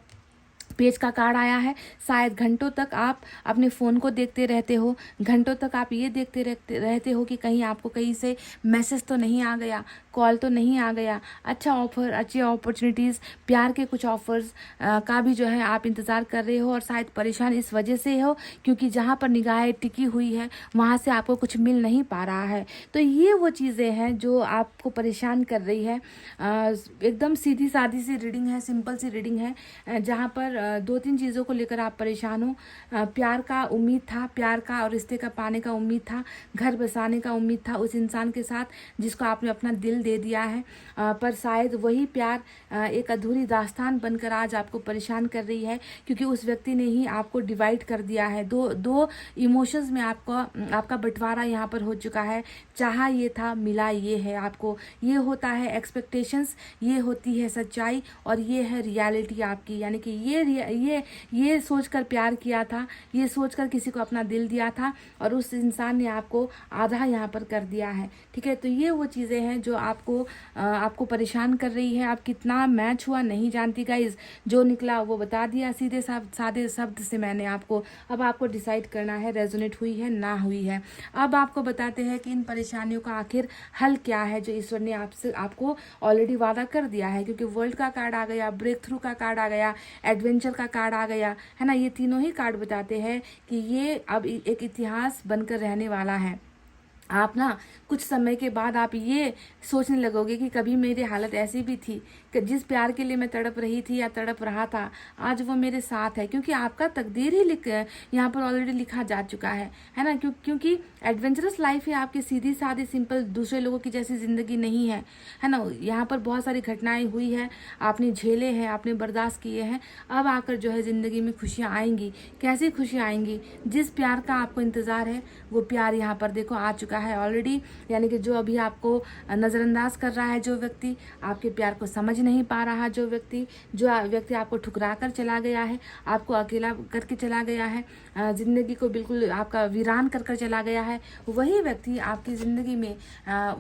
पेज का कार्ड आया है, शायद घंटों तक आप अपने फ़ोन को देखते रहते हो, घंटों तक आप ये देखते रहते हो कि कहीं आपको कहीं से मैसेज तो नहीं आ गया, कॉल तो नहीं आ गया, अच्छा ऑफर, अच्छी अपॉर्चुनिटीज़, प्यार के कुछ ऑफर्स का भी जो है आप इंतज़ार कर रहे हो। और शायद परेशान इस वजह से हो क्योंकि जहाँ पर निगाहें टिकी हुई है वहाँ से आपको कुछ मिल नहीं पा रहा है। तो ये वो चीज़ें हैं जो आपको परेशान कर रही है। एकदम सीधी सादी सी रीडिंग है, सिंपल सी रीडिंग है, जहाँ पर 2-3 चीज़ों को लेकर आप परेशान हो। प्यार का उम्मीद था, प्यार का और रिश्ते का पाने का उम्मीद था, घर बसाने का उम्मीद था उस इंसान के साथ जिसको आपने अपना दिल दे दिया है। पर शायद वही प्यार एक अधूरी दास्तान बनकर आज आपको परेशान कर रही है, क्योंकि उस व्यक्ति ने ही आपको डिवाइड कर दिया है। दो इमोशंस में आपका बंटवारा यहाँ पर हो चुका है। चाहा ये था, मिला ये है आपको। ये होता है एक्सपेक्टेशंस, ये होती है सच्चाई, और ये है रियलिटी आपकी। यानी कि ये सोचकर प्यार किया था, ये सोचकर किसी को अपना दिल दिया था, और उस इंसान ने आपको आधा यहाँ पर कर दिया है। ठीक है, तो ये वो चीज़ें हैं जो आपको परेशान कर रही है। आप कितना मैच हुआ नहीं जानती गाइज, जो निकला वो बता दिया सीधे सादे शब्द से मैंने आपको। अब आपको डिसाइड करना है रेजोनेट हुई है ना हुई है। अब आपको बताते हैं कि इन परेशानियों का आखिर हल क्या है जो ईश्वर ने आपको ऑलरेडी वादा कर दिया है। क्योंकि वर्ल्ड का कार्ड आ गया, ब्रेक थ्रू का कार्ड आ गया, एडवेंचर का कार्ड आ गया, है ना। ये तीनों ही कार्ड बताते हैं कि ये अब एक इतिहास बनकर रहने वाला है। आप ना कुछ समय के बाद आप ये सोचने लगोगे कि कभी मेरी हालत ऐसी भी थी कि जिस प्यार के लिए मैं तड़प रही थी या तड़प रहा था, आज वो मेरे साथ है। क्योंकि आपका तकदीर ही यहाँ पर ऑलरेडी लिखा जा चुका है ना। क्योंकि एडवेंचरस लाइफ है आपकी, सीधी सादी सिंपल, दूसरे लोगों की जैसी ज़िंदगी नहीं है ना। यहाँ पर बहुत सारी घटनाएं हुई है, आपने झेले हैं, आपने बर्दाश्त किए हैं। अब आकर जो है ज़िंदगी में खुशियाँ आएंगी। कैसी खुशियाँ आएंगी? जिस प्यार का आपको इंतज़ार है वो प्यार यहाँ पर देखो आ चुका चुका है ऑलरेडी, यानी कि जो अभी आपको नज़रअंदाज कर रहा है, जो व्यक्ति आपके प्यार को समझ नहीं पा रहा, जो व्यक्ति आपको ठुकरा कर चला गया है, आपको अकेला करके चला गया है, ज़िंदगी को बिल्कुल आपका वीरान कर कर चला गया है, वही व्यक्ति आपकी ज़िंदगी में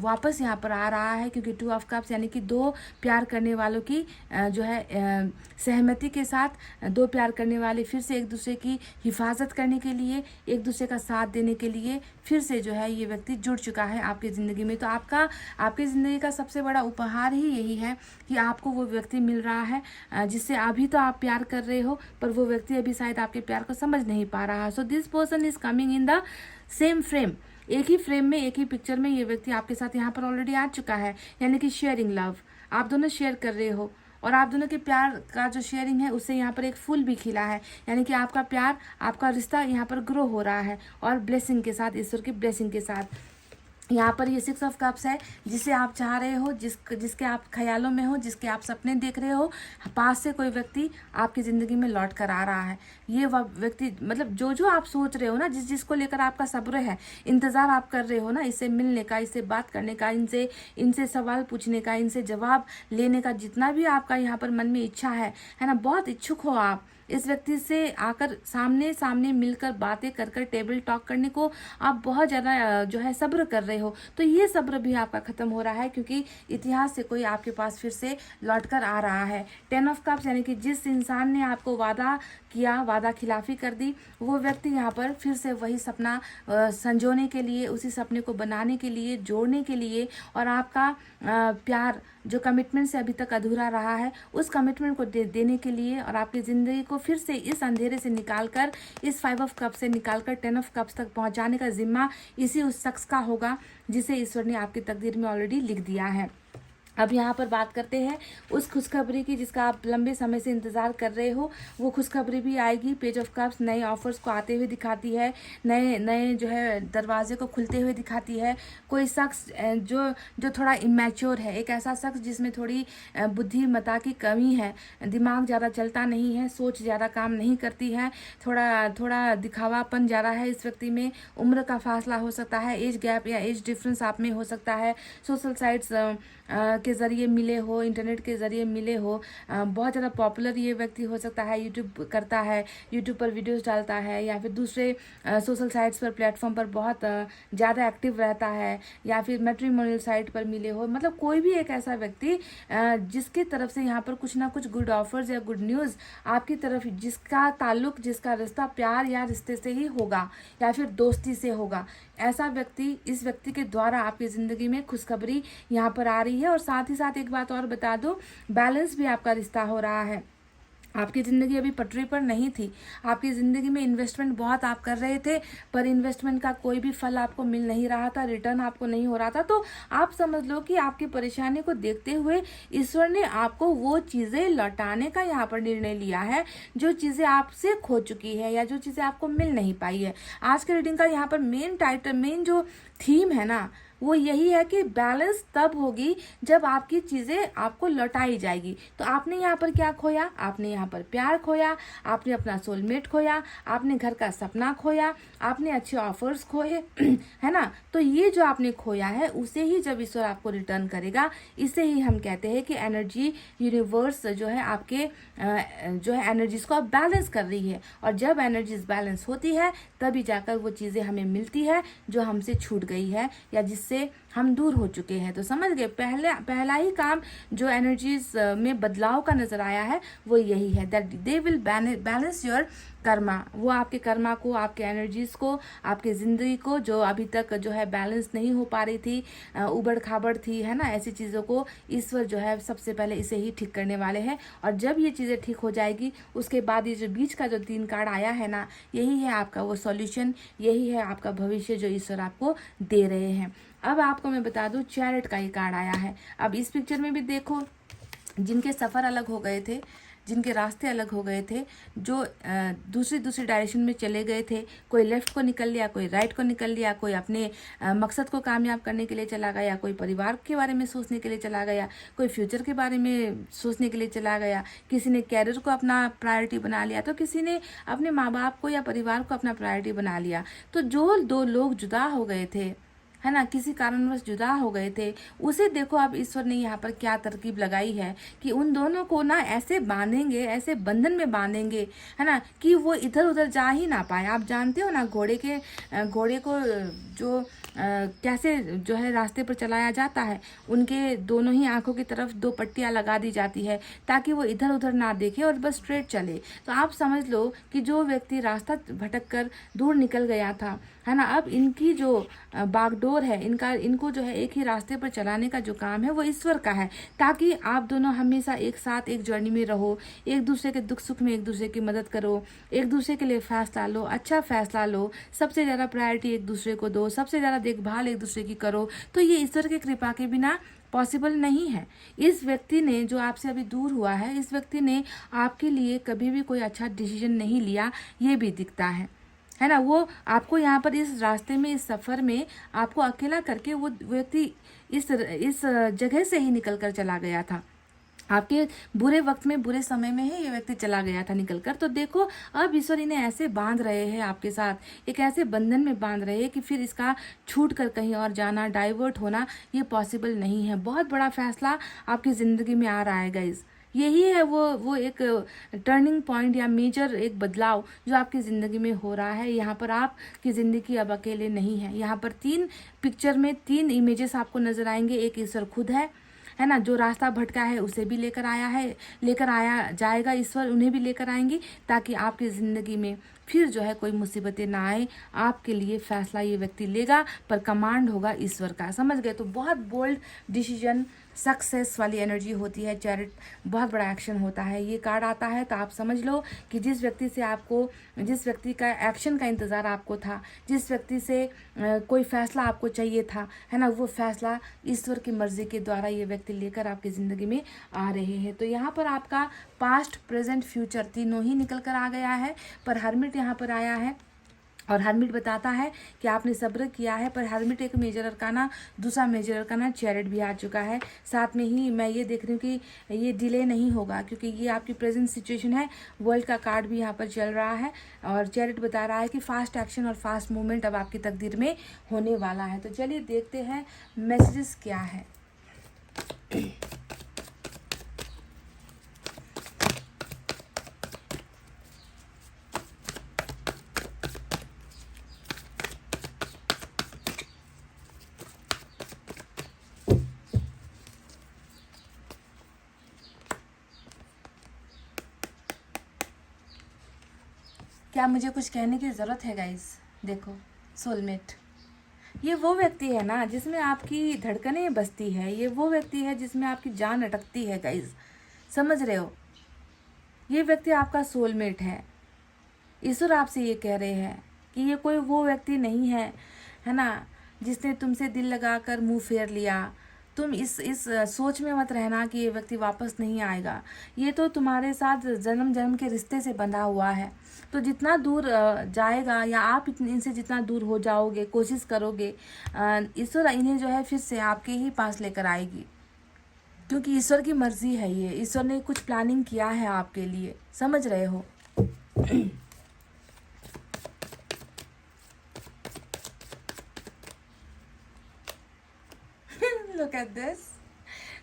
वापस यहाँ पर आ रहा है। क्योंकि 2 ऑफ कप्स यानी कि 2 प्यार करने वालों की जो है सहमति के साथ 2 प्यार करने वाले फिर से एक दूसरे की हिफाजत करने के लिए, एक दूसरे का साथ देने के लिए फिर से जो है ये व्यक्ति जुड़ चुका है आपकी ज़िंदगी में। तो आपकी ज़िंदगी का सबसे बड़ा उपहार ही यही है कि आपको वो व्यक्ति मिल रहा है जिससे अभी तो आप प्यार कर रहे हो, पर वो व्यक्ति अभी शायद आपके प्यार को समझ नहीं पा रहा। So this person is coming in the same frame, एक ही फ्रेम में, एक ही पिक्चर में ये व्यक्ति आपके साथ यहाँ पर ऑलरेडी आ चुका है। यानी कि शेयरिंग लव, आप दोनों शेयर कर रहे हो और आप दोनों के प्यार का जो शेयरिंग है उससे यहाँ पर एक फूल भी खिला है। यानी कि आपका प्यार, आपका रिश्ता यहाँ पर ग्रो हो रहा है और ब्लेसिंग के साथ, ईश्वर की ब्लेसिंग के साथ। यहाँ पर ये 6 ऑफ कप्स है, जिसे आप चाह रहे हो, जिसके आप ख्यालों में हो, जिसके आप सपने देख रहे हो। पास से कोई व्यक्ति आपकी ज़िंदगी में लौट कर आ रहा है। ये व्यक्ति मतलब जो आप सोच रहे हो ना, जिसको लेकर आपका सब्र है, इंतज़ार आप कर रहे हो ना, इससे मिलने का, इससे बात करने का, इनसे सवाल पूछने का, इनसे जवाब लेने का, जितना भी आपका यहाँ पर मन में इच्छा है ना, बहुत इच्छुक हो आप इस व्यक्ति से आकर सामने सामने मिलकर बातें कर टेबल टॉक करने को आप बहुत ज़्यादा जो है सब्र कर रहे हो। तो ये सब्र भी आपका ख़त्म हो रहा है, क्योंकि इतिहास से कोई आपके पास फिर से लौट कर आ रहा है। 10 ऑफ कप्स यानी कि जिस इंसान ने आपको वादा किया, वादा खिलाफी कर दी, वो व्यक्ति यहाँ पर फिर से वही सपना संजोने के लिए, उसी सपने को बनाने के लिए, जोड़ने के लिए, और आपका प्यार जो कमिटमेंट से अभी तक अधूरा रहा है, उस कमिटमेंट को देने के लिए, और आपकी ज़िंदगी को फिर से इस अंधेरे से निकालकर, इस 5 ऑफ कप्स से निकालकर 10 ऑफ कप्स तक पहुंचाने का जिम्मा इसी उस शख्स का होगा जिसे ईश्वर ने आपकी तकदीर में ऑलरेडी लिख दिया है। अब यहाँ पर बात करते हैं उस खुशखबरी की जिसका आप लंबे समय से इंतज़ार कर रहे हो। वो खुशखबरी भी आएगी। पेज ऑफ कप्स नए ऑफर्स को आते हुए दिखाती है, नए जो है दरवाजे को खुलते हुए दिखाती है। कोई शख्स जो थोड़ा इमेच्योर है, एक ऐसा शख्स जिसमें थोड़ी बुद्धिमत्ता की कमी है, दिमाग ज़्यादा चलता नहीं है, सोच ज़्यादा काम नहीं करती है, थोड़ा दिखावापन ज़्यादा है इस व्यक्ति में। उम्र का फासला हो सकता है, एज गैप या एज डिफरेंस आप में हो सकता है। सोशल साइट्स के ज़रिए मिले हो, इंटरनेट के ज़रिए मिले हो। बहुत ज़्यादा पॉपुलर ये व्यक्ति हो सकता है, यूट्यूब करता है, यूट्यूब पर वीडियोस डालता है, या फिर दूसरे सोशल साइट्स पर, प्लेटफॉर्म पर बहुत ज़्यादा एक्टिव रहता है, या फिर मैट्रिमोनियल साइट पर मिले हो। मतलब कोई भी एक ऐसा व्यक्ति जिसकी तरफ से यहाँ पर कुछ ना कुछ गुड ऑफर्स या गुड न्यूज़ आपकी तरफ, जिसका ताल्लुक, जिसका रिश्ता प्यार या रिश्ते से ही होगा या फिर दोस्ती से होगा, ऐसा व्यक्ति, इस व्यक्ति के द्वारा आपकी ज़िंदगी में खुशखबरी यहाँ पर आ रही है। और साथ ही साथ एक बात और बता दो, बैलेंस भी आपका रिश्ता हो रहा है। आपकी ज़िंदगी अभी पटरी पर नहीं थी, आपकी ज़िंदगी में इन्वेस्टमेंट बहुत आप कर रहे थे, पर इन्वेस्टमेंट का कोई भी फल आपको मिल नहीं रहा था, रिटर्न आपको नहीं हो रहा था। तो आप समझ लो कि आपकी परेशानी को देखते हुए ईश्वर ने आपको वो चीज़ें लौटाने का यहाँ पर निर्णय लिया है जो चीज़ें आपसे खो चुकी है या जो चीज़ें आपको मिल नहीं पाई है। आज के रीडिंग का यहाँ पर मेन जो थीम है ना, वो यही है कि बैलेंस तब होगी जब आपकी चीज़ें आपको लौटाई जाएगी। तो आपने यहाँ पर क्या खोया? आपने यहाँ पर प्यार खोया, आपने अपना सोलमेट खोया, आपने घर का सपना खोया, आपने अच्छे ऑफर्स खोए, है ना। तो ये जो आपने खोया है उसे ही जब ईश्वर आपको रिटर्न करेगा, इसे ही हम कहते हैं कि एनर्जी यूनिवर्स जो है आपके जो है एनर्जीज को अब बैलेंस कर रही है। और जब एनर्जीज बैलेंस होती है तभी जाकर वो चीज़ें हमें मिलती है जो हमसे छूट गई है या जिससे हम दूर हो चुके हैं। तो समझ गए, पहला ही काम जो एनर्जीज में बदलाव का नजर आया है वो यही है, that they will balance your Karma. वो आपके कर्मा को, आपके एनर्जीज को, आपके ज़िंदगी को जो अभी तक जो है बैलेंस नहीं हो पा रही थी, उबड़ खाबड़ थी, है ना, ऐसी चीज़ों को ईश्वर जो है सबसे पहले इसे ही ठीक करने वाले हैं। और जब ये चीज़ें ठीक हो जाएगी उसके बाद ये जो बीच का जो 3 कार्ड आया है ना, यही है आपका वो सॉल्यूशन, यही है आपका भविष्य जो ईश्वर आपको दे रहे हैं। अब आपको मैं बता दूं, चैरिट का ये कार्ड आया है। अब इस पिक्चर में भी देखो, जिनके सफ़र अलग हो गए थे, जिनके रास्ते अलग हो गए थे, जो दूसरी डायरेक्शन में चले गए थे, कोई लेफ़्ट को निकल लिया, कोई राइट को निकल लिया, कोई अपने मकसद को कामयाब करने के लिए चला गया, कोई परिवार के बारे में सोचने के लिए चला गया, कोई फ्यूचर के बारे में सोचने के लिए चला गया, किसी ने कैरियर को अपना प्रायोरिटी बना लिया, तो किसी ने अपने माँ बाप को या परिवार को अपना प्रायोरिटी बना लिया। तो जो 2 लोग जुदा हो गए थे, है ना, किसी कारणवश जुदा हो गए थे, उसे देखो अब ईश्वर ने यहाँ पर क्या तरकीब लगाई है कि उन दोनों को ना ऐसे बांधेंगे, ऐसे बंधन में बांधेंगे, है ना, कि वो इधर उधर जा ही ना पाए। आप जानते हो ना घोड़े को जो कैसे जो है रास्ते पर चलाया जाता है, उनके दोनों ही आंखों की तरफ 2 पट्टियां लगा दी जाती है ताकि वो इधर उधर ना देखे और बस स्ट्रेट चले। तो आप समझ लो कि जो व्यक्ति रास्ता भटक कर दूर निकल गया था, है ना, अब इनकी जो बागडोर है, इनको जो है एक ही रास्ते पर चलाने का जो काम है वो ईश्वर का है, ताकि आप दोनों हमेशा एक साथ एक जर्नी में रहो, एक दूसरे के दुख सुख में एक दूसरे की मदद करो, एक दूसरे के लिए फैसला लो, अच्छा फैसला लो, सबसे ज़्यादा प्रायोरिटी एक दूसरे को दो, सबसे ज़्यादा देखभाल एक दूसरे की करो। तो ये ईश्वर की कृपा के बिना पॉसिबल नहीं है। इस व्यक्ति ने जो आपसे अभी दूर हुआ है, इस व्यक्ति ने आपके लिए कभी भी कोई अच्छा डिसीजन नहीं लिया, ये भी दिखता है ना। वो आपको यहाँ पर इस रास्ते में, इस सफ़र में आपको अकेला करके वो व्यक्ति इस जगह से ही निकल कर चला गया था। आपके बुरे वक्त में, बुरे समय में ही ये व्यक्ति चला गया था निकल कर। तो देखो अब ईश्वर इन्हें ऐसे बांध रहे हैं आपके साथ, एक ऐसे बंधन में बांध रहे हैं कि फिर इसका छूट कर कहीं और जाना, डाइवर्ट होना ये पॉसिबल नहीं है। बहुत बड़ा फैसला आपकी ज़िंदगी में आ रहा है गाइज। यही है वो एक टर्निंग पॉइंट या मेजर एक बदलाव जो आपकी ज़िंदगी में हो रहा है। यहाँ पर आपकी ज़िंदगी अब अकेले नहीं है। यहाँ पर 3 पिक्चर में 3 इमेजेस आपको नजर आएंगे। एक ईश्वर खुद है ना, जो रास्ता भटका है उसे भी लेकर आया जाएगा ईश्वर, उन्हें भी लेकर आएंगी ताकि आपकी ज़िंदगी में फिर जो है कोई मुसीबतें ना आए। आपके लिए फैसला ये व्यक्ति लेगा, पर कमांड होगा ईश्वर का। समझ गए? तो बहुत बोल्ड डिसीजन, सक्सेस वाली एनर्जी होती है। चैरिट बहुत बड़ा एक्शन होता है। ये कार्ड आता है तो आप समझ लो कि जिस व्यक्ति का एक्शन का इंतज़ार आपको था, जिस व्यक्ति से कोई फैसला आपको चाहिए था, है ना, वो फैसला ईश्वर की मर्जी के द्वारा ये व्यक्ति लेकर आपकी ज़िंदगी में आ रहे हैं। तो यहाँ पर आपका पास्ट, प्रेजेंट, फ्यूचर तीनों ही निकल कर आ गया है। पर हर्मिट यहाँ पर आया है और हर्मिट बताता है कि आपने सब्र किया है। पर हर्मिट एक मेजर अरकाना, दूसरा मेजर अरकाना चैरिट भी आ चुका है। साथ में ही मैं ये देख रही हूँ कि ये डिले नहीं होगा, क्योंकि ये आपकी प्रेजेंट सिचुएशन है। वर्ल्ड का कार्ड भी यहाँ पर चल रहा है और चैरिट बता रहा है कि फास्ट एक्शन और फास्ट मूवमेंट अब आपकी तकदीर में होने वाला है। तो चलिए देखते हैं मैसेजेस क्या है। क्या मुझे कुछ कहने की ज़रूरत है गाइस? देखो, सोलमेट ये वो व्यक्ति है ना जिसमें आपकी धड़कनें बसती है। ये वो व्यक्ति है जिसमें आपकी जान अटकती है गाइस। समझ रहे हो? ये व्यक्ति आपका सोलमेट है। ईश्वर आपसे ये कह रहे हैं कि ये कोई वो व्यक्ति नहीं है ना, जिसने तुमसे दिल लगाकर मुंह फेर लिया। तुम इस सोच में मत रहना कि ये व्यक्ति वापस नहीं आएगा। ये तो तुम्हारे साथ जन्म जन्म के रिश्ते से बंधा हुआ है। तो जितना दूर जाएगा या आप इनसे जितना दूर हो जाओगे, कोशिश करोगे, ईश्वर इन्हें जो है फिर से आपके ही पास लेकर आएगी, क्योंकि ईश्वर की मर्जी है। ये ईश्वर ने कुछ प्लानिंग किया है आपके लिए। समझ रहे हो? Look at this.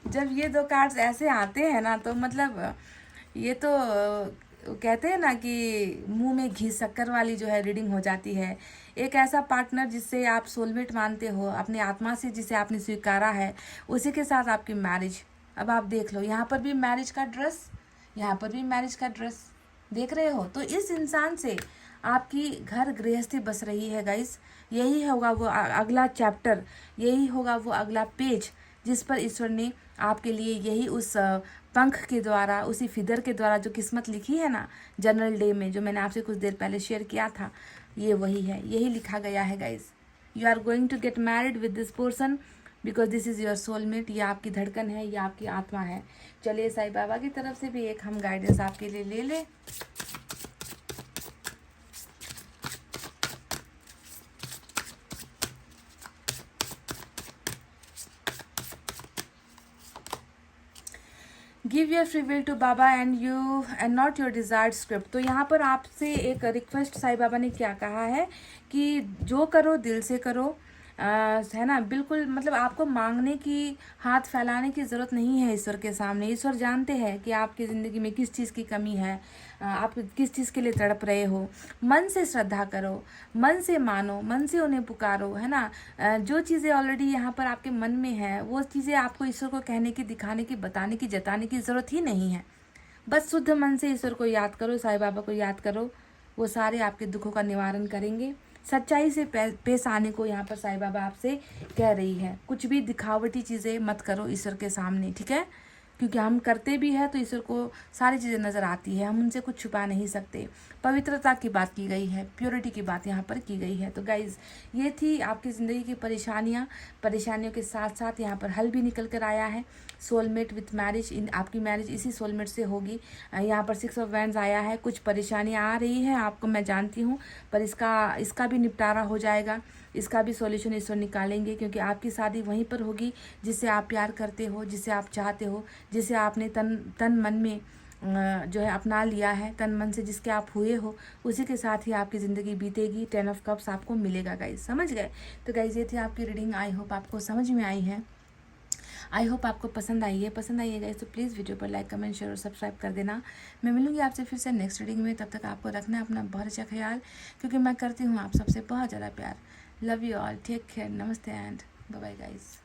जब ये 2 कार्ड्स ऐसे आते हैं ना, तो मतलब ये तो कहते हैं ना कि मुंह में घी शक्कर वाली जो है रीडिंग हो जाती है। एक ऐसा पार्टनर जिससे आप सोलमेट मानते हो, अपनी आत्मा से जिसे आपने स्वीकारा है, उसी के साथ आपकी मैरिज। अब आप देख लो, यहाँ पर भी मैरिज का ड्रेस, यहाँ पर भी मैरिज का ड्रेस, देख रहे हो? तो इस इंसान से आपकी घर गृहस्थी बस रही है गाइस। यही होगा वो अगला चैप्टर, यही होगा वो अगला पेज जिस पर ईश्वर ने आपके लिए यही उस पंख के द्वारा, उसी फिदर के द्वारा जो किस्मत लिखी है ना जनरल डे में, जो मैंने आपसे कुछ देर पहले शेयर किया था, ये वही है, यही लिखा गया है guys. You are going to get married with this person because this is your soulmate. ये आपकी धड़कन है, ये आपकी आत्मा है। चलिए साईं बाबा की तरफ से भी एक हम गाइडेंस आपके लिए ले लें। Give your free will to Baba and not your desired script. तो यहाँ पर आपसे एक रिक्वेस्ट साईं बाबा ने क्या कहा है कि जो करो दिल से करो, है ना, बिल्कुल मतलब आपको मांगने की, हाथ फैलाने की ज़रूरत नहीं है ईश्वर के सामने। ईश्वर जानते हैं कि आपकी ज़िंदगी में किस चीज़ की कमी है, आप किस चीज़ के लिए तड़प रहे हो। मन से श्रद्धा करो, मन से मानो, मन से उन्हें पुकारो, है ना। जो चीज़ें ऑलरेडी यहाँ पर आपके मन में है, वो चीज़ें आपको ईश्वर को कहने की, दिखाने की, बताने की, जताने की ज़रूरत ही नहीं है। बस शुद्ध मन से ईश्वर को याद करो, साईं बाबा को याद करो, वो सारे आपके दुखों का निवारण करेंगे। सच्चाई से पेश आने को यहाँ पर साईं बाबा आपसे कह रही है। कुछ भी दिखावटी चीज़ें मत करो ईश्वर के सामने, ठीक है, क्योंकि हम करते भी है तो ईश्वर को सारी चीज़ें नज़र आती है, हम उनसे कुछ छुपा नहीं सकते। पवित्रता की बात की गई है, प्योरिटी की बात यहाँ पर की गई है। तो गाइज़, ये थी आपकी ज़िंदगी की परेशानियों के साथ साथ यहाँ पर हल भी निकल कर आया है। सोलमेट विथ मैरिज, इन आपकी मैरिज इसी सोलमेट से होगी। यहाँ पर 6 ऑफ वैंड्स आया है। कुछ परेशानियाँ आ रही हैं आपको, मैं जानती हूँ, पर इसका भी निपटारा हो जाएगा, इसका भी सॉल्यूशन ईश्वर निकालेंगे, क्योंकि आपकी शादी वहीं पर होगी जिससे आप प्यार करते हो, जिसे आप चाहते हो, जिसे आपने तन मन में जो है अपना लिया है, तन मन से जिसके आप हुए हो, उसी के साथ ही आपकी ज़िंदगी बीतेगी। 10 ऑफ कप्स आपको मिलेगा गाइज, समझ गए। तो गाइज, ये थी आपकी रीडिंग। आई होप आपको समझ में आई है, आई होप आपको पसंद आई है गाइज। तो प्लीज़ वीडियो पर लाइक, कमेंट, शेयर और सब्सक्राइब कर देना। मैं मिलूंगी आपसे फिर से नेक्स्ट रीडिंग में। तब तक आपको रखना है अपना बहुत अच्छा ख्याल, क्योंकि मैं करती हूँ आप सबसे बहुत ज़्यादा प्यार। Love you all, take care, namaste and bye bye guys.